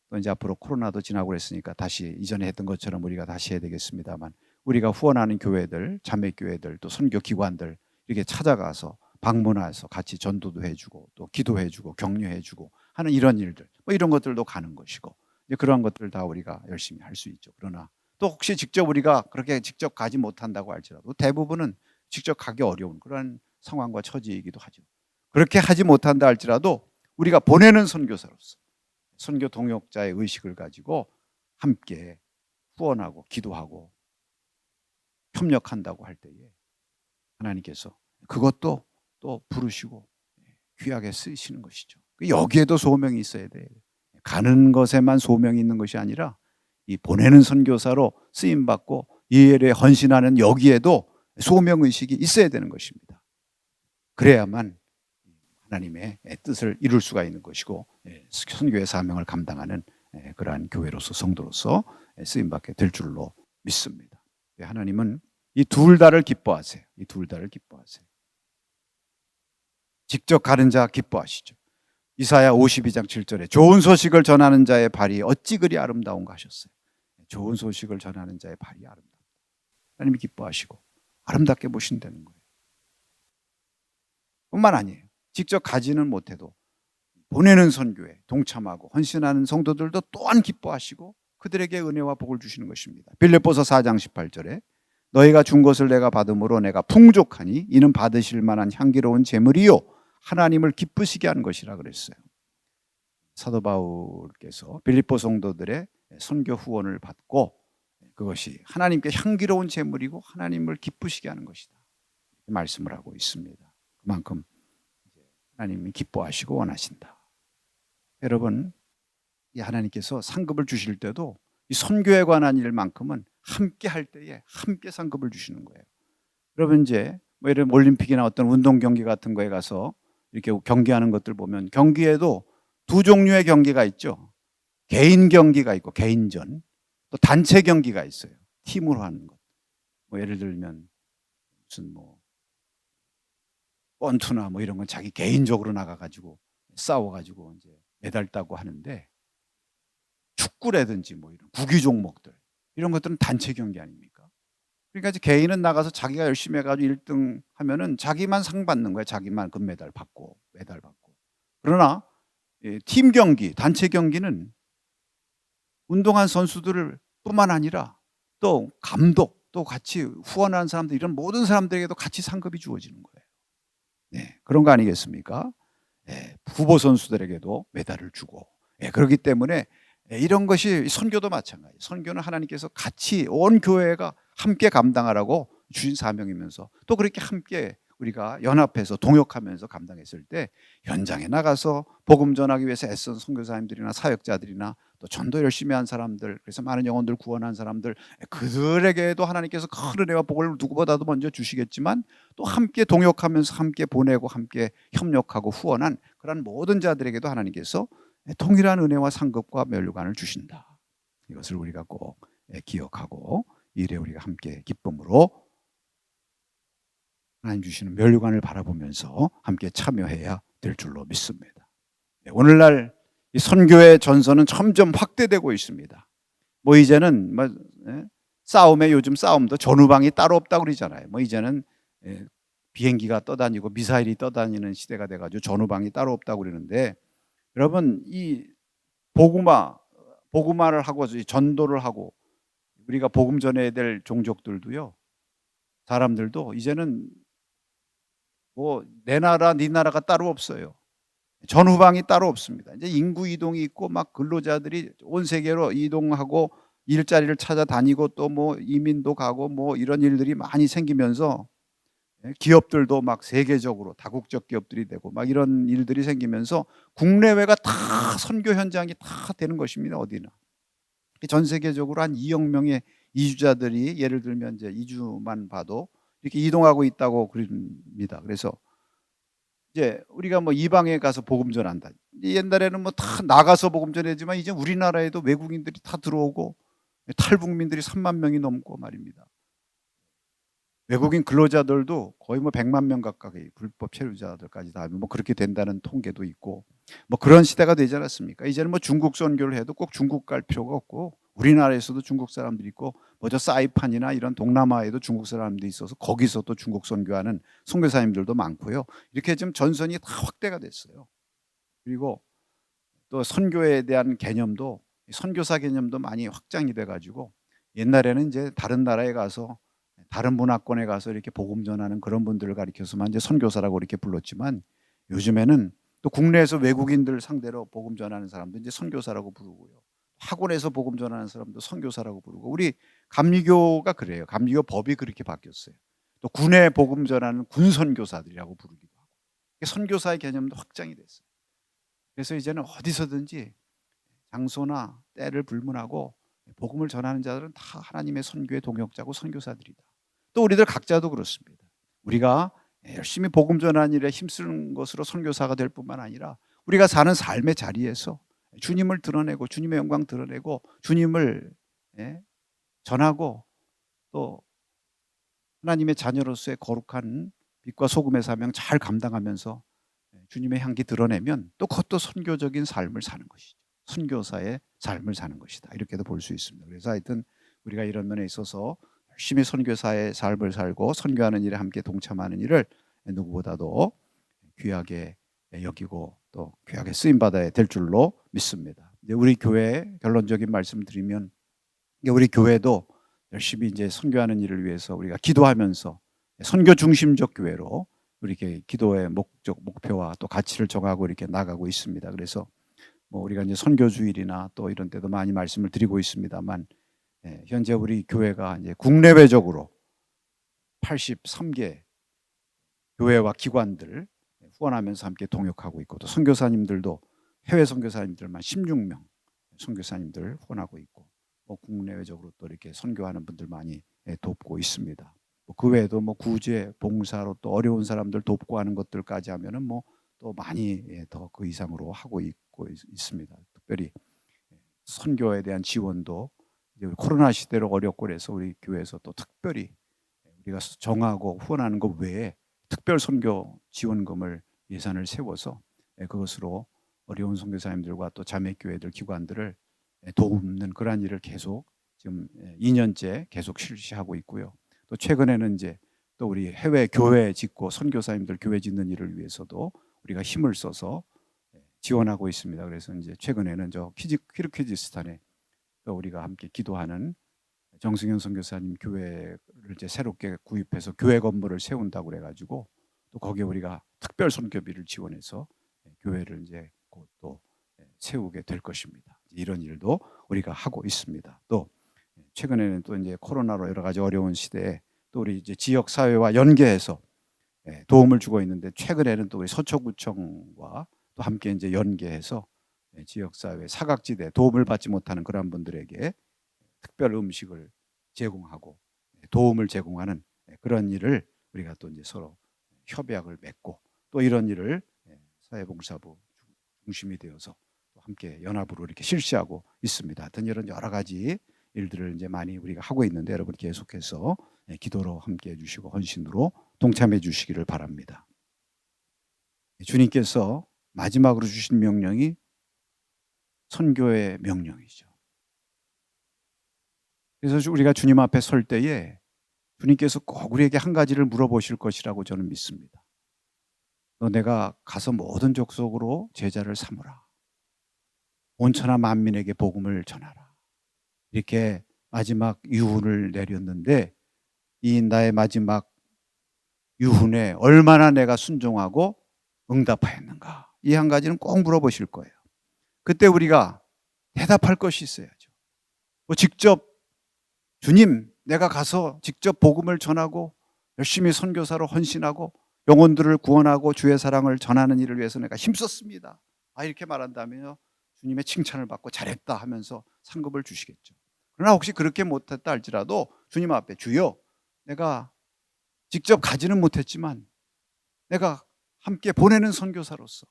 S1: 또 이제 앞으로 코로나도 지나고 그랬으니까 다시 이전에 했던 것처럼 우리가 다시 해야 되겠습니다만, 우리가 후원하는 교회들, 자매교회들, 또 선교기관들 이렇게 찾아가서 방문해서 같이 전도도 해주고 또 기도해주고 격려해주고 하는 이런 일들, 뭐 이런 것들도 가는 것이고, 이제 그러한 것들 다 우리가 열심히 할 수 있죠. 그러나 또 혹시 직접 우리가 그렇게 직접 가지 못한다고 할지라도 대부분은 직접 가기 어려운 그런 상황과 처지이기도 하죠. 그렇게 하지 못한다 할지라도 우리가 보내는 선교사로서 선교 동역자의 의식을 가지고 함께 후원하고 기도하고 협력한다고 할 때에 하나님께서 그것도 또 부르시고 귀하게 쓰시는 것이죠. 여기에도 소명이 있어야 돼요. 가는 것에만 소명이 있는 것이 아니라 이 보내는 선교사로 쓰임받고 이 일에 헌신하는 여기에도 소명의식이 있어야 되는 것입니다. 그래야만 하나님의 뜻을 이룰 수가 있는 것이고 선교의 사명을 감당하는 그러한 교회로서 성도로서 쓰임받게 될 줄로 믿습니다. 하나님은 이 둘 다를 기뻐하세요. 이 둘 다를 기뻐하세요. 직접 가는 자 기뻐하시죠. 이사야 52장 7절에 좋은 소식을 전하는 자의 발이 어찌 그리 아름다운가 하셨어요. 좋은 소식을 전하는 자의 발이 아름답다. 하나님이 기뻐하시고 아름답게 보신다는 거예요. 뿐만 아니에요. 직접 가지는 못해도 보내는 선교에 동참하고 헌신하는 성도들도 또한 기뻐하시고 그들에게 은혜와 복을 주시는 것입니다. 빌립보서 4장 18절에 너희가 준 것을 내가 받음으로 내가 풍족하니 이는 받으실 만한 향기로운 제물이요 하나님을 기쁘시게 하는 것이라 그랬어요. 사도 바울께서 빌립보 성도들의 선교 후원을 받고 그것이 하나님께 향기로운 제물이고 하나님을 기쁘시게 하는 것이다 말씀을 하고 있습니다. 그만큼 하나님이 기뻐하시고 원하신다. 여러분, 이 하나님께서 상급을 주실 때도 이 선교에 관한 일만큼은 함께 할 때에 함께 상급을 주시는 거예요. 여러분, 이제 뭐 이런 올림픽이나 어떤 운동 경기 같은 거에 가서 이렇게 경기하는 것들 보면 경기에도 두 종류의 경기가 있죠. 개인 경기가 있고 개인전, 또 단체 경기가 있어요. 팀으로 하는 것. 뭐 예를 들면 무슨 뭐 권투나 뭐 이런 건 자기 개인적으로 나가가지고 싸워가지고 이제 메달 따고 하는데, 축구라든지 뭐 이런 구기 종목들 이런 것들은 단체 경기 아닙니까? 그러니까 이제 개인은 나가서 자기가 열심히 해가지고 1등 하면은 자기만 상 받는 거야. 자기만 금메달 받고 메달 받고. 그러나 팀 경기, 단체 경기는 운동한 선수들을 뿐만 아니라 또 감독, 또 같이 후원하는 사람들, 이런 모든 사람들에게도 같이 상급이 주어지는 거예요. 네, 그런 거 아니겠습니까? 후보 선수들에게도 메달을 주고. 그렇기 때문에 이런 것이 선교도 마찬가지. 선교는 하나님께서 같이 온 교회가 함께 감당하라고 주신 사명이면서, 또 그렇게 함께 우리가 연합해서 동역하면서 감당했을 때 현장에 나가서 복음 전하기 위해서 애쓴 선교사님들이나 사역자들이나 또 전도 열심히 한 사람들, 그래서 많은 영혼들 구원한 사람들, 그들에게도 하나님께서 큰 은혜와 복을 누구보다도 먼저 주시겠지만, 또 함께 동역하면서 함께 보내고 함께 협력하고 후원한 그런 모든 자들에게도 하나님께서 동일한 은혜와 상급과 면류관을 주신다. 이것을 우리가 꼭 기억하고 일에 우리가 함께 기쁨으로 하나님 주시는 면류관을 바라보면서 함께 참여해야 될 줄로 믿습니다. 오늘날 이 선교의 전선은 점점 확대되고 있습니다. 뭐 이제는 싸움에, 요즘 싸움도 전후방이 따로 없다고 그러잖아요. 뭐 이제는 비행기가 떠다니고 미사일이 떠다니는 시대가 돼가지고 전후방이 따로 없다고 그러는데, 여러분 이 복음화를 하고 전도를 하고 우리가 복음 전해야 될 종족들도요, 사람들도 이제는 뭐 내 나라 네 나라가 따로 없어요. 전후방이 따로 없습니다. 이제 인구 이동이 있고 막 근로자들이 온 세계로 이동하고 일자리를 찾아다니고 또 뭐 이민도 가고 뭐 이런 일들이 많이 생기면서 기업들도 막 세계적으로 다국적 기업들이 되고 막 이런 일들이 생기면서 국내외가 다 선교 현장이 다 되는 것입니다. 어디나. 전 세계적으로 한 2억 명의 이주자들이, 예를 들면 이제 이주만 봐도 이렇게 이동하고 있다고 그럽니다. 그래서 이제 우리가 뭐 이방에 가서 복음 전한다. 옛날에는 뭐 다 나가서 복음 전했지만 이제 우리나라에도 외국인들이 다 들어오고 탈북민들이 3만 명이 넘고 말입니다. 외국인 근로자들도 거의 뭐 100만 명 가까이, 불법 체류자들까지 다 뭐 그렇게 된다는 통계도 있고, 뭐 그런 시대가 되지 않았습니까? 이제는 뭐 중국 선교를 해도 꼭 중국 갈 필요가 없고, 우리나라에서도 중국 사람들이 있고, 먼저 사이판이나 이런 동남아에도 중국 사람들이 있어서 거기서 또 중국 선교하는 선교사님들도 많고요. 이렇게 좀 전선이 다 확대가 됐어요. 그리고 또 선교에 대한 개념도, 선교사 개념도 많이 확장이 돼가지고, 옛날에는 이제 다른 나라에 가서 다른 문화권에 가서 이렇게 복음 전하는 그런 분들을 가리켜서만 이제 선교사라고 이렇게 불렀지만, 요즘에는 또 국내에서 외국인들 상대로 복음 전하는 사람도 이제 선교사라고 부르고요. 학원에서 복음 전하는 사람도 선교사라고 부르고, 우리 감리교가 그래요. 감리교 법이 그렇게 바뀌었어요. 또 군에 복음 전하는 군선교사들이라고 부르기도 하고, 선교사의 개념도 확장이 됐어요. 그래서 이제는 어디서든지 장소나 때를 불문하고 복음을 전하는 자들은 다 하나님의 선교의 동역자고 선교사들이다. 또 우리들 각자도 그렇습니다. 우리가 열심히 복음 전하는 일에 힘쓰는 것으로 선교사가 될 뿐만 아니라 우리가 사는 삶의 자리에서 주님을 드러내고 주님의 영광 드러내고 주님을 전하고, 또 하나님의 자녀로서의 거룩한 빛과 소금의 사명 잘 감당하면서 주님의 향기 드러내면 또 그것도 선교적인 삶을 사는 것이죠. 선교사의 삶을 사는 것이다. 이렇게도 볼 수 있습니다. 그래서 하여튼 우리가 이런 면에 있어서 열심히 선교사의 삶을 살고 선교하는 일에 함께 동참하는 일을 누구보다도 귀하게 여기고 또 귀하게 쓰임받아야 될 줄로 믿습니다. 이제 우리 교회 결론적인 말씀 드리면, 우리 교회도 열심히 이제 선교하는 일을 위해서 우리가 기도하면서 선교 중심적 교회로 이렇게 기도의 목표와 또 가치를 정하고 이렇게 나가고 있습니다. 그래서 뭐 우리가 이제 선교주일이나 또 이런 때도 많이 말씀을 드리고 있습니다만, 현재 우리 교회가 이제 국내외적으로 83개 교회와 기관들 후원하면서 함께 동역하고 있고, 또 선교사님들도 해외 선교사님들만 16명 선교사님들 후원하고 있고, 뭐 국내외적으로 또 이렇게 선교하는 분들 많이 돕고 있습니다. 그 외에도 뭐 구제, 봉사로 또 어려운 사람들 돕고 하는 것들까지 하면은 뭐 또 많이 더 그 이상으로 하고 있습니다. 특별히 선교에 대한 지원도 이제 코로나 시대로 어렵고 그래서 우리 교회에서 또 특별히 우리가 정하고 후원하는 것 외에 특별 선교 지원금을 예산을 세워서 그것으로 어려운 선교사님들과 또 자매교회들 기관들을 도움는 그러한 일을 계속 지금 2년째 계속 실시하고 있고요. 또 최근에는 이제 또 우리 해외 교회 짓고 선교사님들 교회 짓는 일을 위해서도 우리가 힘을 써서 지원하고 있습니다. 그래서 이제 최근에는 저 키르기즈스탄에 또 우리가 함께 기도하는 정승현 선교사님 교회를 이제 새롭게 구입해서 교회 건물을 세운다고 그래가지고 또 거기에 우리가 특별 선교비를 지원해서 교회를 이제 곧 또 세우게 될 것입니다. 이런 일도 우리가 하고 있습니다. 또 최근에는 또 이제 코로나로 여러 가지 어려운 시대에 또 우리 이제 지역 사회와 연계해서 도움을 주고 있는데 최근에는 또 우리 서초구청과 또 함께 이제 연계해서 지역 사회 사각지대 도움을 받지 못하는 그런 분들에게 특별 음식을 제공하고 도움을 제공하는 그런 일을 우리가 또 이제 서로 협약을 맺고 또 이런 일을 사회봉사부 중심이 되어서 또 함께 연합으로 이렇게 실시하고 있습니다. 하여튼 이런 여러 가지 일들을 이제 많이 우리가 하고 있는데 여러분 계속해서 기도로 함께 해주시고 헌신으로 동참해 주시기를 바랍니다. 주님께서 마지막으로 주신 명령이 선교의 명령이죠. 그래서 우리가 주님 앞에 설 때에 주님께서 꼭 우리에게 한 가지를 물어보실 것이라고 저는 믿습니다. 너 내가 가서 모든 족속으로 제자를 삼으라. 온천하 만민에게 복음을 전하라. 이렇게 마지막 유훈을 내렸는데 이 나의 마지막 유훈에 얼마나 내가 순종하고 응답하였는가. 이 한 가지는 꼭 물어보실 거예요. 그때 우리가 대답할 것이 있어야죠. 직접 주님, 내가 가서 직접 복음을 전하고 열심히 선교사로 헌신하고 영혼들을 구원하고 주의 사랑을 전하는 일을 위해서 내가 힘썼습니다. 이렇게 말한다면 주님의 칭찬을 받고 잘했다 하면서 상급을 주시겠죠. 그러나 혹시 그렇게 못했다 할지라도 주님 앞에 주여, 내가 직접 가지는 못했지만 내가 함께 보내는 선교사로서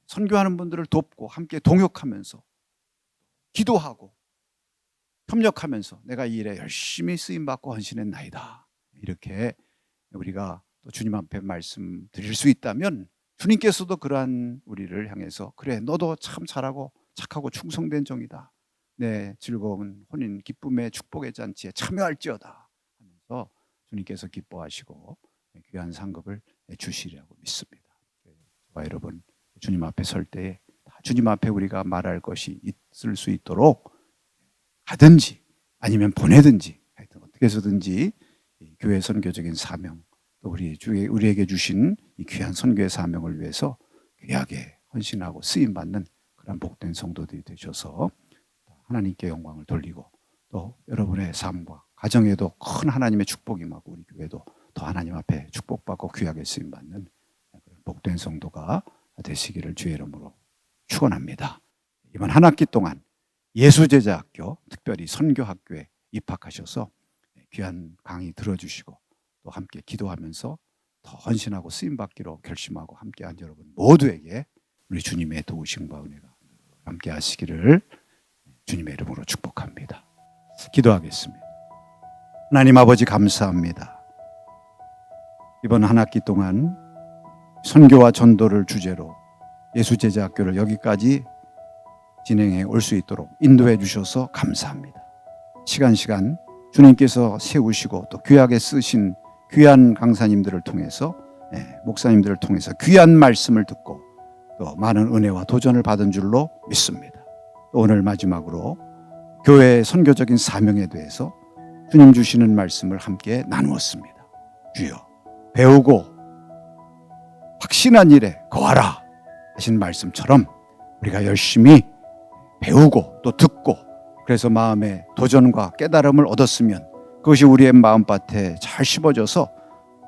S1: 선교하는 분들을 돕고 함께 동역하면서 기도하고 협력하면서 내가 이 일에 열심히 쓰임받고 헌신했나이다. 이렇게 우리가 또 주님 앞에 말씀드릴 수 있다면 주님께서도 그러한 우리를 향해서 그래 너도 참 잘하고 착하고 충성된 종이다. 내 즐거운 혼인 기쁨의 축복의 잔치에 참여할지어다 하면서 주님께서 기뻐하시고 귀한 상급을 주시리라고 믿습니다. 저와 여러분 주님 앞에 설 때에 주님 앞에 우리가 말할 것이 있을 수 있도록 가든지 아니면 보내든지 하여튼 어떻게 해서든지 교회 선교적인 사명 또 우리에게 주신 이 귀한 선교의 사명을 위해서 귀하게 헌신하고 쓰임받는 그런 복된 성도들이 되셔서 하나님께 영광을 돌리고 또 여러분의 삶과 가정에도 큰 하나님의 축복이 임하고 우리 교회도 더 하나님 앞에 축복받고 귀하게 쓰임받는 복된 성도가 되시기를 주의 이름으로 축원합니다. 이번 한 학기 동안 예수제자학교 특별히 선교학교에 입학하셔서 귀한 강의 들어주시고 또 함께 기도하면서 더 헌신하고 쓰임받기로 결심하고 함께한 여러분 모두에게 우리 주님의 도우심과 은혜가 함께 하시기를 주님의 이름으로 축복합니다. 기도하겠습니다. 하나님 아버지 감사합니다. 이번 한 학기 동안 선교와 전도를 주제로 예수제자학교를 여기까지 진행해 올 수 있도록 인도해 주셔서 감사합니다. 시간 주님께서 세우시고 또 귀하게 쓰신 귀한 강사님들을 통해서 목사님들을 통해서 귀한 말씀을 듣고 또 많은 은혜와 도전을 받은 줄로 믿습니다. 또 오늘 마지막으로 교회의 선교적인 사명에 대해서 주님 주시는 말씀을 함께 나누었습니다. 주여 배우고 확신한 일에 거하라 하신 말씀처럼 우리가 열심히 배우고 또 듣고 그래서 마음에 도전과 깨달음을 얻었으면 그것이 우리의 마음밭에 잘 심어져서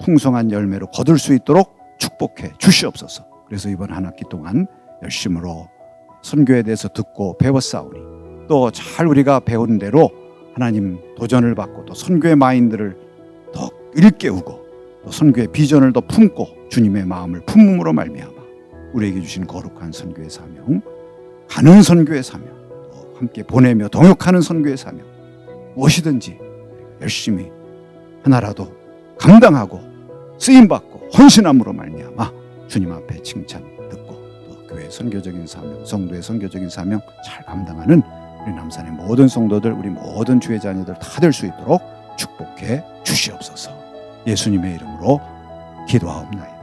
S1: 풍성한 열매로 거둘 수 있도록 축복해 주시옵소서. 그래서 이번 한 학기 동안 열심으로 선교에 대해서 듣고 배웠사오니 또 잘 우리가 배운 대로 하나님 도전을 받고 또 선교의 마인드를 더 일깨우고 또 선교의 비전을 더 품고 주님의 마음을 품음으로 말미암아 우리에게 주신 거룩한 선교의 사명, 가는 선교의 사명, 또 함께 보내며 동역하는 선교의 사명 무엇이든지 열심히 하나라도 감당하고 쓰임받고 헌신함으로 말미암아 주님 앞에 칭찬 듣고 또 교회 선교적인 사명, 성도의 선교적인 사명 잘 감당하는 우리 남산의 모든 성도들, 우리 모든 주의 자녀들 다 될 수 있도록 축복해 주시옵소서. 예수님의 이름으로 기도하옵나이다.